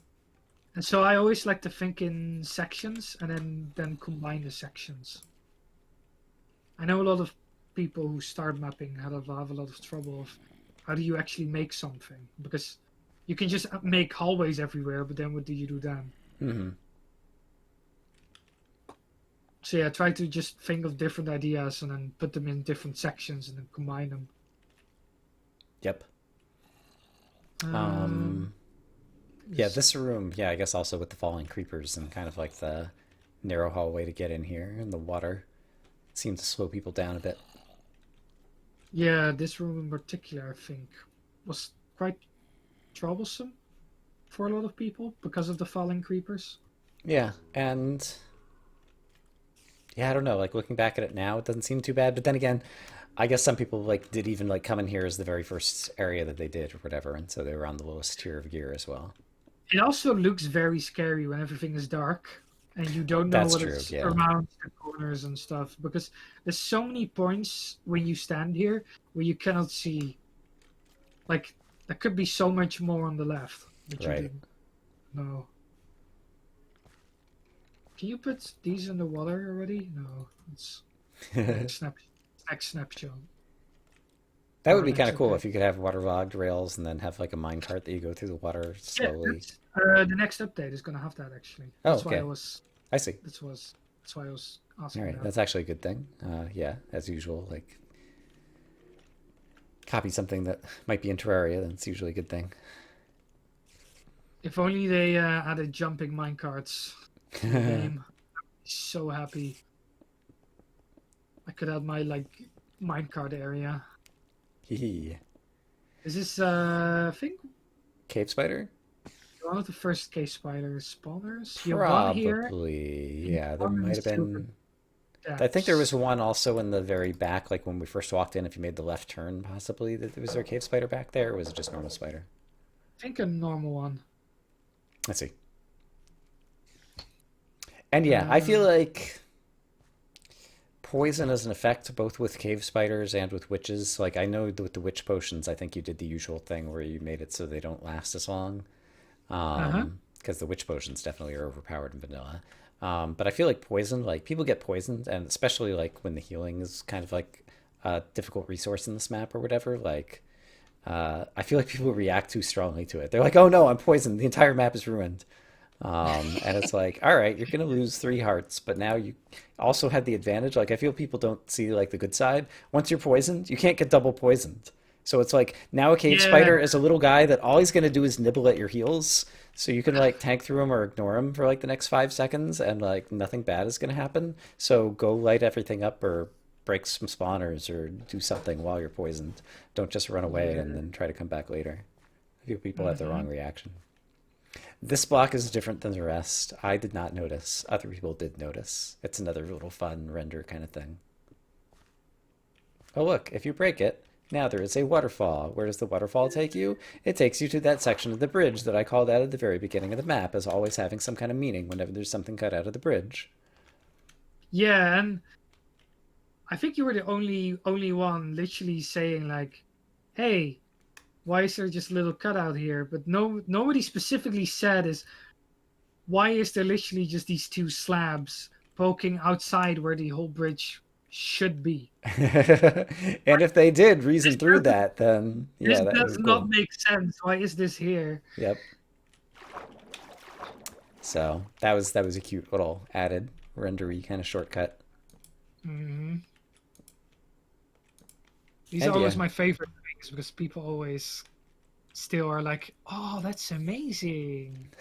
And so I always like to think in sections and then combine the sections. I know a lot of people who start mapping have a lot of trouble of how do you actually make something, because you can just make hallways everywhere, but then what do you do then? Hmm. So yeah, try to just think of different ideas and then put them in different sections and then combine them. Yep. Um, Um, yeah, is- this room, yeah, I guess also with the falling creepers and kind of like the narrow hallway to get in here and the water seemed to slow people down a bit. yeah, this room in particular, I think, was quite troublesome for a lot of people because of the falling creepers. Yeah, and Yeah, I don't know. Like looking back at it now, it doesn't seem too bad. But then again, I guess some people like did even like come in here as the very first area that they did or whatever, and so they were on the lowest tier of gear as well. It also looks very scary when everything is dark and you don't know That's what true. is Yeah. around the corners and stuff. Because there's so many points when you stand here where you cannot see. Like, there could be so much more on the left that you Right. didn't know. Can you put these in the water already? No, it's That next snapshot would or be kind next of cool update. if you could have waterlogged rails and then have like a minecart that you go through the water Yeah, slowly. that's the next update is gonna have that actually. Oh, That's why I okay. was I see. that's why I was All asking right. that. That's actually a good thing. Yeah, as usual, like copy something that might be in Terraria, then it's usually a good thing. If only they added jumping minecarts to the game. So happy. I could have my like minecart area. Hee. Is this I think Cave spider? one of the first cave spider spawners? You have one here Probably. and Yeah, there one in the might have silver been. I think there was depths. one also in the very back, like when we first walked in. If you made the left turn, possibly that was there a cave spider back there, or was it just normal spider? I think a normal one. Let's see. And yeah, I feel Uh, like poison is an effect both with cave spiders and with witches. Like I know with the witch potions, I think you did the usual thing where you made it so they don't last as long. uh-huh. Because the witch potions definitely are overpowered in vanilla. But I feel like poison, like people get poisoned, and especially like when the healing is kind of like a difficult resource in this map or whatever. Like I feel like people react too strongly to it. They're like, "Oh no, I'm poisoned. The entire map is ruined." And it's like, all right, you're gonna lose 3 hearts, but now you also had the advantage. Like I feel people don't see like the good side. Once you're poisoned, you can't get double poisoned. So it's like now a cave Yeah, spider is a little guy that all he's gonna do is nibble at your heels. So you can like tank through him or ignore him for like the next 5 seconds, and like nothing bad is gonna happen. So go light everything up or break some spawners or do something while you're poisoned. Don't just run away and yeah. then try to come back later. I feel people have the Hmm. wrong reaction. This block is different than the rest. I did not notice. Other people did notice. It's another little fun render kind of thing. Oh, look, if you break it, now there is a waterfall. Where does the waterfall take you? It takes you to that section of the bridge that I called out at the very beginning of the map as always having some kind of meaning whenever there's something cut out of the bridge. Yeah, and I think you were the only one literally saying like, "Hey, why is there just a little cutout here?" But nobody specifically said is why is there literally just these two slabs poking outside where the whole bridge should be? And if they did reason This through does that, then this yeah, that does was not cool. make sense. Why is this here? Yep. So that was a cute little added rendery kind of shortcut. Hmm. These are And yeah. always my favorite things because people always still are like, "Oh, that's amazing."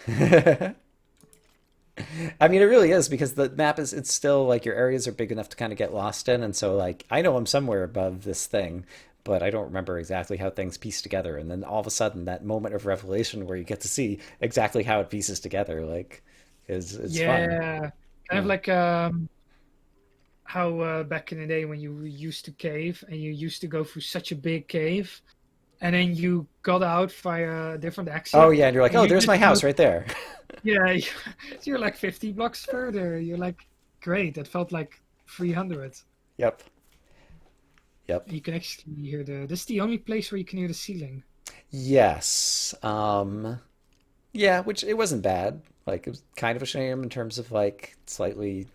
I mean, it really is because the map is, it's still like your areas are big enough to kind of get lost in. And so, like, I know I'm somewhere above this thing, but I don't remember exactly how things piece together. And then all of a sudden, that moment of revelation where you get to see exactly how it pieces together, like, is fun. Yeah, kind of Yeah. like how back in the day when you used to cave and you used to go through such a big cave and then you got out via a different Oh, exit yeah. And you're like, and oh, you there's just my house look, right there. yeah, you're like 50 blocks further. You're like, great, that felt like 300. Yep. Yep. You can actually hear this is the only place where you can hear the ceiling. Yes. Yeah, which it wasn't bad. Like, it was kind of a shame in terms of like slightly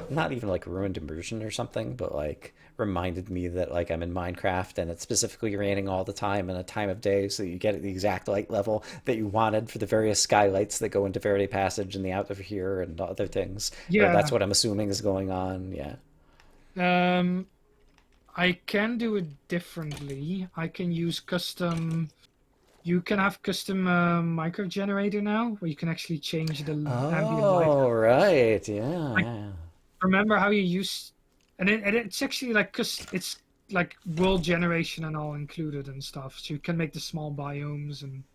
not even like ruined immersion or something, but like reminded me that like I'm in Minecraft and it's specifically raining all the time and a time of day, so you get the exact light level that you wanted for the various skylights that go into Verde Passage and the out of here and other things. Or that's Yeah. what I'm assuming is going on. Yeah. Um, I can do it differently. I can use custom. You can have custom micro generator now, where you can actually change the ambient light. Oh, right. Yeah, Like, yeah. remember how you use, and it's actually like, cause it's like world generation and all included and stuff. So you can make the small biomes and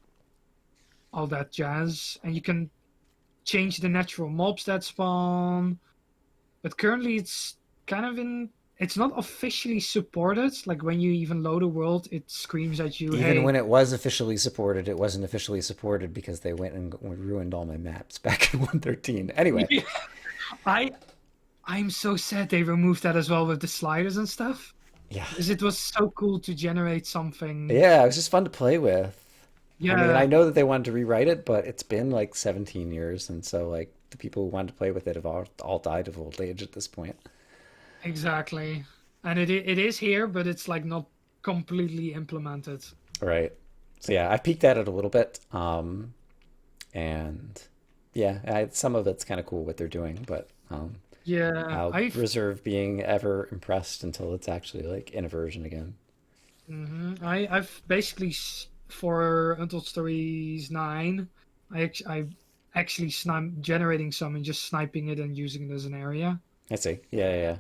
all that jazz, and you can change the natural mobs that spawn. but currently it's kind of in. It's not officially supported. Like when you even load a world, it screams at you, Even "Hey." when it was officially supported, it wasn't officially supported because they went and ruined all my maps back in 1.13. Anyway, I I'm so sad they removed that as well with the sliders and stuff. yeah. Because it was so cool to generate something. Yeah, it was just fun to play with. I mean, I Yeah, know that they wanted to rewrite it, but it's been like 17 years, and so like the people who wanted to play with it have all died of old age at this point. exactly. And it is here, but it's like not completely implemented. Right. So yeah, I peeked at it a little bit, and yeah, some of it's kind of cool what they're doing, but Yeah, I'll reserve being ever impressed until it's actually like in a version again. I've basically for Untold Stories 9, I actually generating some and just sniping it and using it as an area. I see. Yeah, yeah.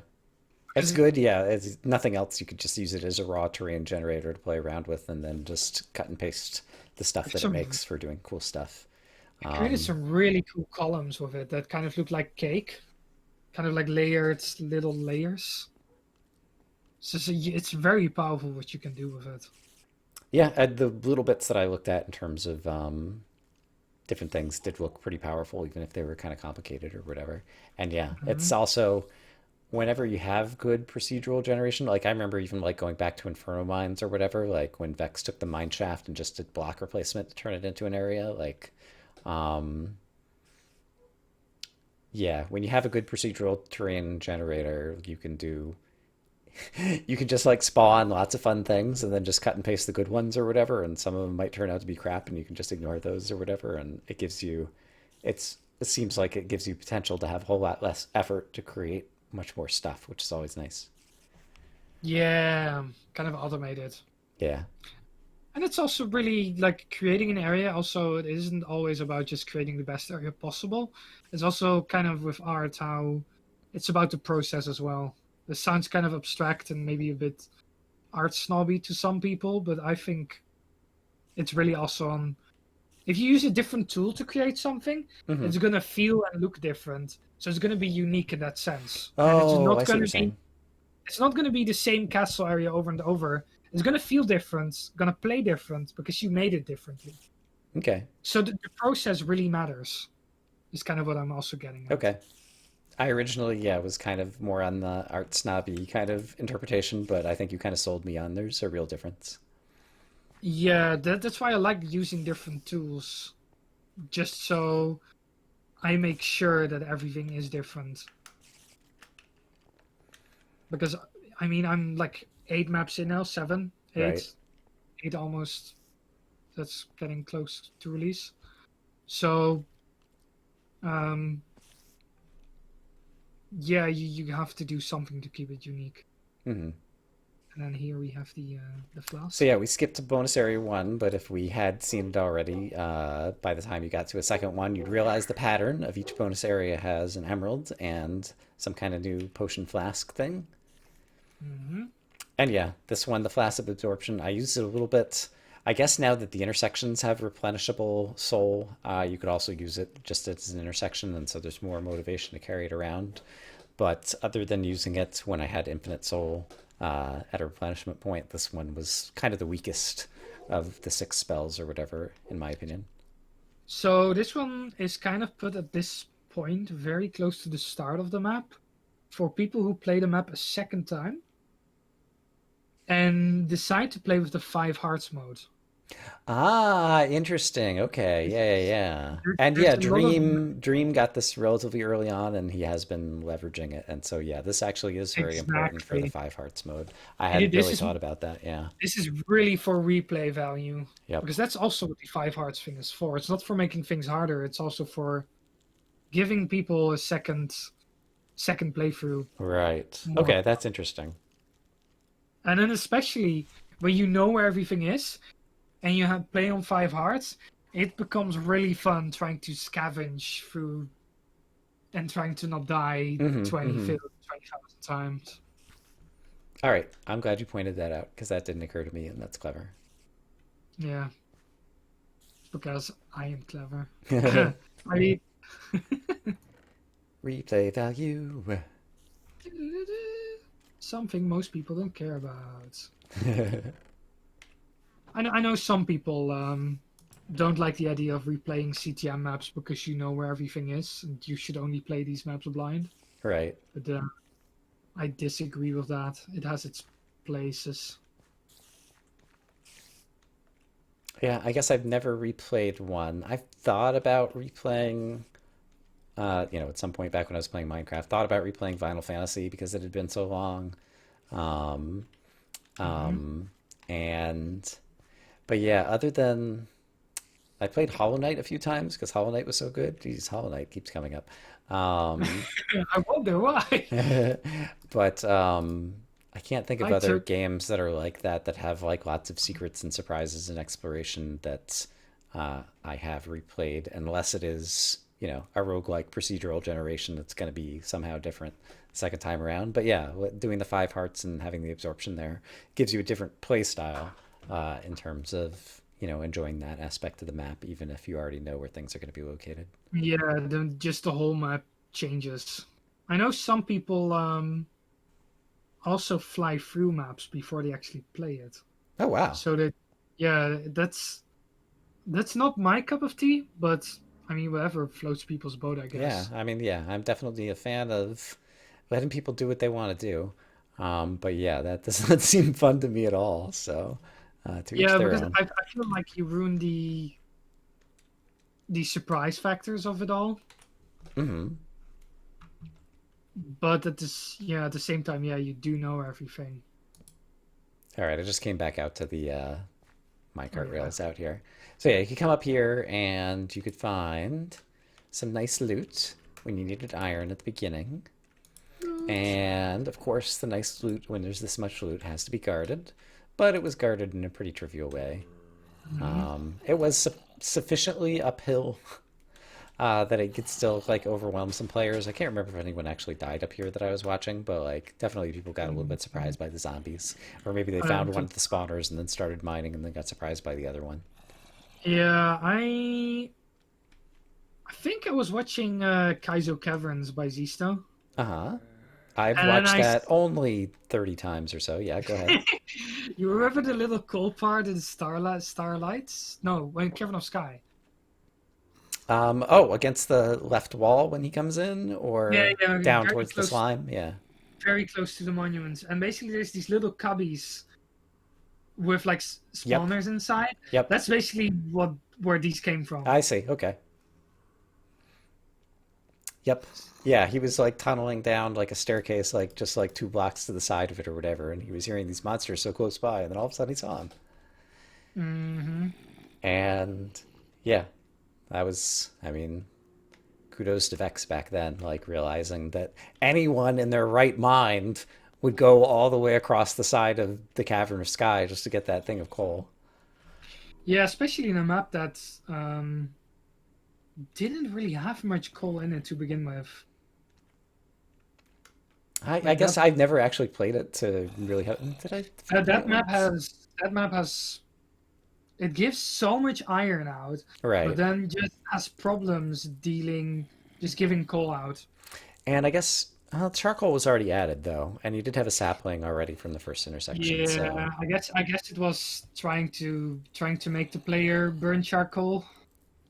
It's Because good. Yeah, it's nothing else. You could just use it as a raw terrain generator to play around with, and then just cut and paste the stuff that it some makes for doing cool stuff. I created Um, some really cool columns with it that kind of look like cake, kind of like layered little layers. So it's very powerful what you can do with it. yeah, the little bits that I looked at in terms of different things did look pretty powerful, even if they were kind of complicated or whatever. And yeah, it's Mhm. also whenever you have good procedural generation, like I remember even like going back to Inferno Mines or whatever, like when Vex took the mine shaft and just did block replacement to turn it into an area, like um, yeah, when you have a good procedural terrain generator, you can just like spawn lots of fun things and then just cut and paste the good ones or whatever, and some of them might turn out to be crap and you can just ignore those or whatever, and it seems like it gives you potential to have a whole lot less effort to create much more stuff, which is always nice. Yeah, kind of automated. Yeah. And it's also really like creating an area. Also, it isn't always about just creating the best area possible. It's also kind of with art how it's about the process as well. This sounds kind of abstract and maybe a bit art snobby to some people, but I think it's really also on if you use a different tool to create something, Hmm. it's gonna feel and look different. So it's gonna be unique in that sense. And Oh, I see what you're saying. it's not gonna be the same castle area over and over. It's gonna feel different, gonna play different because you made it differently. Okay. So the process really matters. Is kind of what I'm also getting at. Okay. I originally, yeah, was kind of more on the art snobby kind of interpretation, but I think you kind of sold me on there's a real difference. Yeah, that's why I like using different tools, just so I make sure that everything is different. Because I mean, I'm like 8 maps in now, seven, Right. eight almost. That's getting close to release. So, um, yeah, you have to do something to keep it unique. Hmm. And then here we have the So flask. yeah, we skipped to bonus area one, but if we had seen it already, by the time you got to a second one, you'd realize the pattern of each bonus area has an emerald and some kind of new potion flask thing. Hmm. And yeah, this one, the flask of absorption, I used it a little bit. I guess now that the intersections have replenishable soul, you could also use it just as an intersection, and so there's more motivation to carry it around. But other than using it when I had infinite soul at a replenishment point, this one was kind of the weakest of the six spells or whatever, in my opinion. So this one is kind of put at this point very close to the start of the map for people who play the map a second time and decide to play with the five hearts mode. Ah, interesting. Okay, yeah, yeah, yeah. And There's yeah, a lot of Dream got this relatively early on, and he has been leveraging it. And so yeah, this actually is very important for the exactly. five hearts mode. I hadn't This really is thought about that. Yeah. really for replay value Yep. because that's also what the five hearts thing is for. It's not for making things harder. It's also for giving people a second playthrough Right. more. Okay, that's interesting. And then especially when you know where everything is and you have play on five hearts, it becomes really fun trying to scavenge through and trying to not die Mm-hmm. 20, Mm-hmm. 20,000 times. All right. I'm glad you pointed that out because that didn't occur to me, and that's clever. Yeah, because I am clever. I mean, Replay value. something most people don't care about. I know some people don't like the idea of replaying CTM maps because you know where everything is and you should only play these maps blind. Right. But I disagree with that. It has its places. Yeah, I guess I've never replayed one. I've thought about replaying, at some point back when I was playing Minecraft, thought about replaying Final Fantasy because it had been so long. Um, Hmm. um, and, but yeah, other than I played Hollow Knight a few times because Hollow Knight was so good. Jeez, Hollow Knight keeps coming up. Um, I wonder why. but I can't think of I other took games that are like that that have like lots of secrets and surprises and exploration that I have replayed, unless it is, a roguelike procedural generation that's going to be somehow different the second time around. But yeah, doing the five hearts and having the absorption there gives you a different play style in terms of, enjoying that aspect of the map, even if you already know where things are going to be located. Yeah, just the whole map changes. I know some people also fly through maps before they actually play it. Oh, wow. So that yeah, that's not my cup of tea, but I mean whatever floats people's boat, I Yeah, guess. I mean, yeah, I'm definitely a fan of letting people do what they want to do. But yeah, that does not seem fun to me at all. So, to each Yeah, their because own. I feel like you ruin the surprise factors of it all. Hmm. But at the same time, yeah, you do know everything. All right, I just came back out to the Oh minecart yeah. rails out here. So yeah, you could come up here and you could find some nice loot when you needed iron at the beginning. Loot. And of course, the nice loot when there's this much loot has to be guarded, but it was guarded in a pretty trivial way. Mhm. It was sufficiently uphill that it could still like overwhelm some players. I can't remember if anyone actually died up here that I was watching, but like definitely people got a little bit surprised by the zombies, or maybe they found one To at the spawners and then started mining and then got surprised by the other one. Yeah, I think I was watching Kaizo Caverns by Zisto, Uh huh. I've and then watched that only 30 times or so. Yeah, go ahead. you remember the little coal part in Starlights? No, when Cavern of Sky. Oh, against the left wall when he comes in, Yeah, or yeah, down towards the slime. Yeah. very close to the monuments, and basically there's these little cubbies with like Yep. spawners inside. Yep. That's basically what where these came from. I see. Okay. Yep. Yeah, he was like tunneling down like a staircase, like just like 2 blocks to the side of it or whatever, and he was hearing these monsters so close by, and then all of a sudden he saw him. Hmm. And yeah, I mean, kudos to Vex back then, like realizing that anyone in their right mind would go all the way across the side of the cavern of sky just to get that thing of coal. Yeah, especially in a map that didn't really have much coal in it to begin with. I Like guess that I've never actually played it to really have. Did I play it once? that map has it gives so much iron out, but Right. then just has problems dealing just giving coal out. And I guess charcoal was already added though, and you did have a sapling already from the first intersection. Yeah, So I guess it was trying to make the player burn charcoal,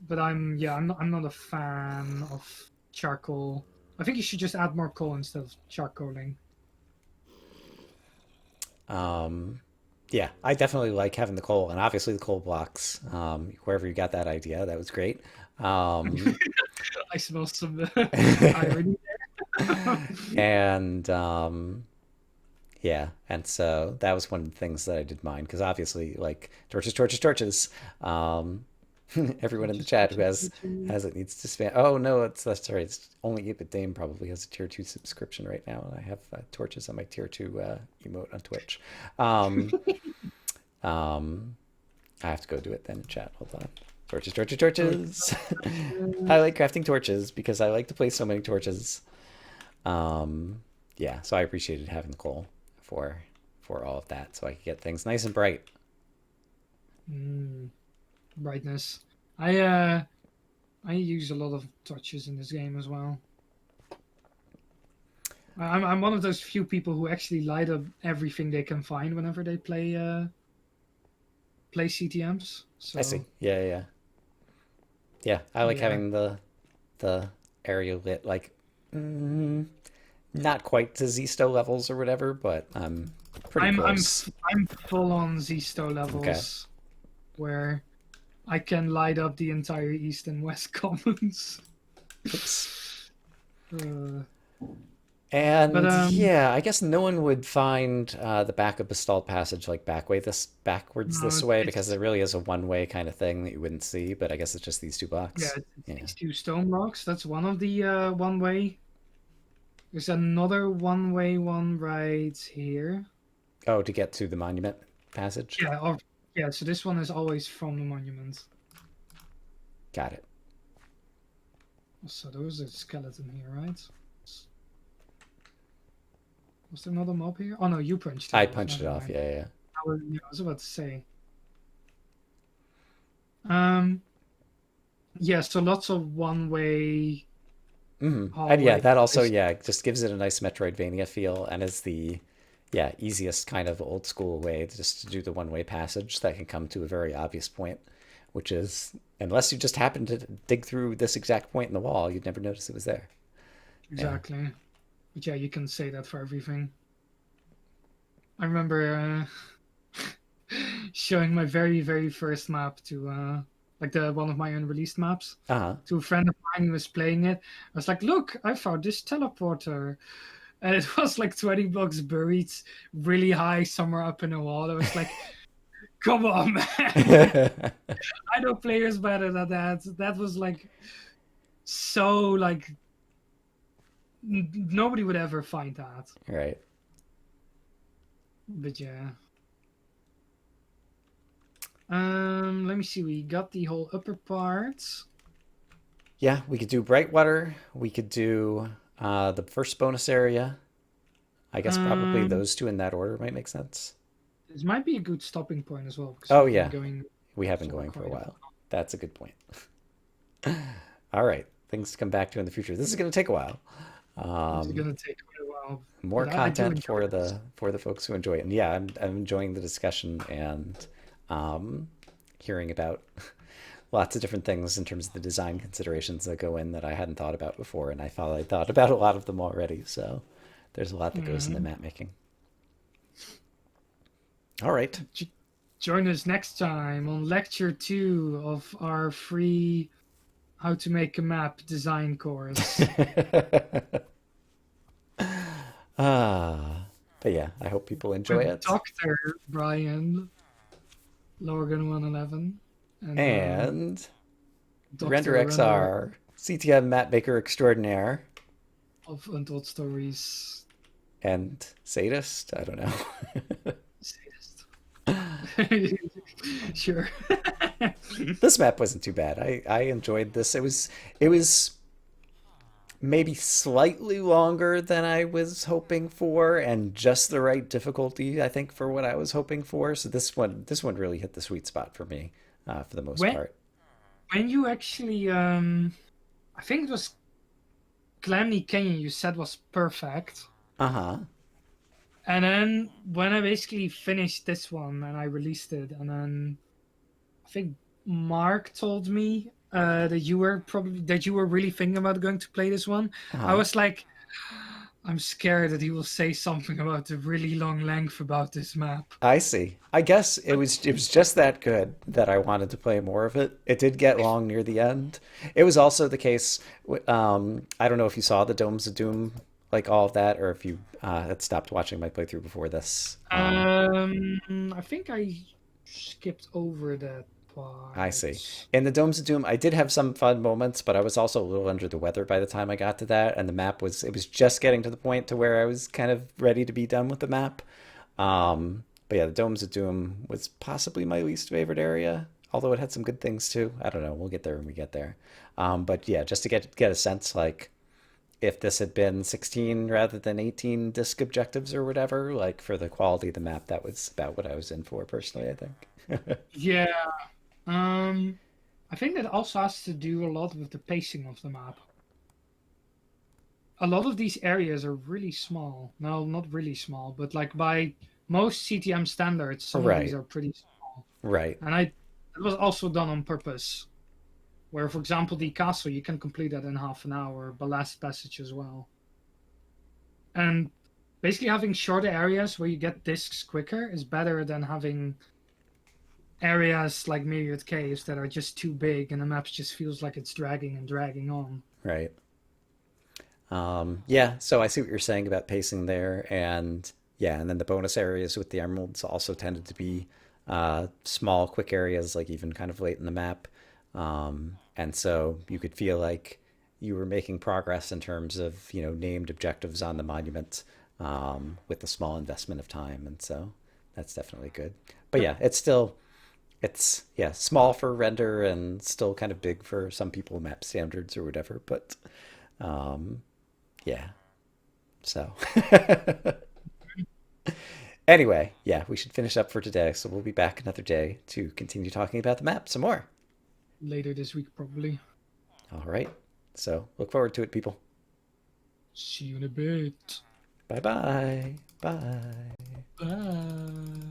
but I'm not a fan of charcoal. I think you should just add more coal instead of charcoaling. yeah, I definitely like having the coal, and obviously the coal blocks. Wherever you got that idea, that was great. Um, I smell some irony there. and yeah, and so that was one of the things that I did mind because obviously, like torches, torches, torches. Um, everyone in the Torches, chat who torches, has torches. it needs to spam. Oh no, that's sorry. It's only 8-Bit Dame probably has a tier 2 subscription right now, and I have torches on my tier 2 emote on Twitch. Um, um, I have to go do it then. Chat, hold on. Torches, torches, Torches, torches. I torches. like crafting torches because I like to play so many torches. Yeah, so I appreciated having the coal for all of that, so I could get things nice and bright. Mm, brightness. I use a lot of torches in this game as well. I'm one of those few people who actually light up everything they can find whenever they play CTMs. I see. So Yeah, yeah, yeah. I like yeah, having the area lit like mm, not quite to Zisto levels or whatever, but pretty close. I'm full on Zisto Okay. levels where I can light up the entire East and West Commons. Oops. uh, but And yeah, I guess no one would find the back of the stalled passage like backwards no, this way because it's there really is a one-way kind of thing that you wouldn't see. But I guess it's just these two yeah, blocks. it's Yeah. these two stone blocks. That's one of the one way. There's another one way one right here. Oh, to get to the monument passage. Yeah, or yeah. So this one is always from the monument. Got it. So there was a skeleton here, right? Was there another mob here? Oh no, you punched it I off. punched it Never off. mind. Yeah, yeah. I was about to say. Um, yeah. So lots of one-way And yeah, hallway. that also yeah just gives it a nice Metroidvania feel and is the yeah easiest kind of old school way to just to do the one-way passage that can come to a very obvious point, which is unless you just happen to dig through this exact point in the wall, you'd never notice it was there. Yeah. Exactly. But yeah, you can say that for everything. I remember showing my very first map to like the one of my unreleased maps Uh-huh. to a friend of mine who was playing it. I was like, "Look, I found this teleporter," and it was like 20 blocks buried, really high somewhere up in the wall. I was like, "Come on, man! I know players better than that." That was like so like nobody would ever find that. Right. But yeah. Let me see. We got the whole upper parts. Yeah, we could do Brightwater. We could do the first bonus area. I guess probably Um, those two in that order might make sense. this might be a good stopping point as well because Oh we've been yeah, going we have been for going for a quite a while. That's a good point. All right, things to come back to in the future. This is going to take a while. This is Um, gonna take quite a while, More but I do content enjoy this. for the folks who enjoy it. And yeah, I'm enjoying the discussion and um, hearing about lots of different things in terms of the design considerations that go in that I hadn't thought about before, and I thought about a lot of them already. So there's a lot that goes into Mhm. map making. All right. Join us next time on lecture 2 of our free how to make a map design course. Ah, but yeah, I hope people enjoy With it. Dr. Brian Logan 111 and And Dr. Render renderXR, CTM map maker extraordinaire, of Untold Stories. and sadist. I don't know. Sadist. Sure. This map wasn't too bad. I enjoyed this. It was maybe slightly longer than I was hoping for, and just the right difficulty, I think, for what I was hoping for. So this one really hit the sweet spot for me, for the most when part. when you actually I think it was Calamity Canyon you said was perfect. Uh-huh. And then when I basically finished this one and I released it, and then I think Mark told me that you were really thinking about going to play this one. I Uh-huh. was like, I'm scared that he will say something about the really long length about this map. I see. I guess But it was just that good that I wanted to play more of it. It did get long near the end. It was also the case. I don't know if you saw the Domes of Doom, like all of that, or if you had stopped watching my playthrough before this. I think I skipped over that I see. part. In the Domes of Doom, I did have some fun moments, but I was also a little under the weather by the time I got to that, and the map was it was just getting to the point to where I was kind of ready to be done with the map. But yeah, the Domes of Doom was possibly my least favorite area, although it had some good things too. I don't know. We'll get there when we get there. But yeah, just to get a sense, like if this had been 16 rather than 18 disc objectives or whatever, like for the quality of the map, that was about what I was in for personally, I think. Yeah. Um, I think that also has to do a lot with the pacing of the map. a lot of these areas are really small. No, not really small, but like by most CTM standards, some of these Right, are pretty small. right, And it was also done on purpose. Where, for example, the castle, you can complete that in half an hour, but last passage as well. And basically having shorter areas where you get discs quicker is better than having areas like Myriad Caves that are just too big and the map just feels like it's dragging and dragging on. right. Yeah, so I see what you're saying about pacing there, and yeah, and then the bonus areas with the emeralds also tended to be small, quick areas, like even kind of late in the map, and so you could feel like you were making progress in terms of named objectives on the monument with a small investment of time, and so that's definitely good. But Yep. yeah, it's yeah small for render and still kind of big for some people map standards or whatever, but um, yeah. So anyway, yeah, we should finish up for today. So we'll be back another day to continue talking about the map some more. Later this week, probably. All right. So look forward to it, people. See you in a bit. Bye bye. Bye. Bye.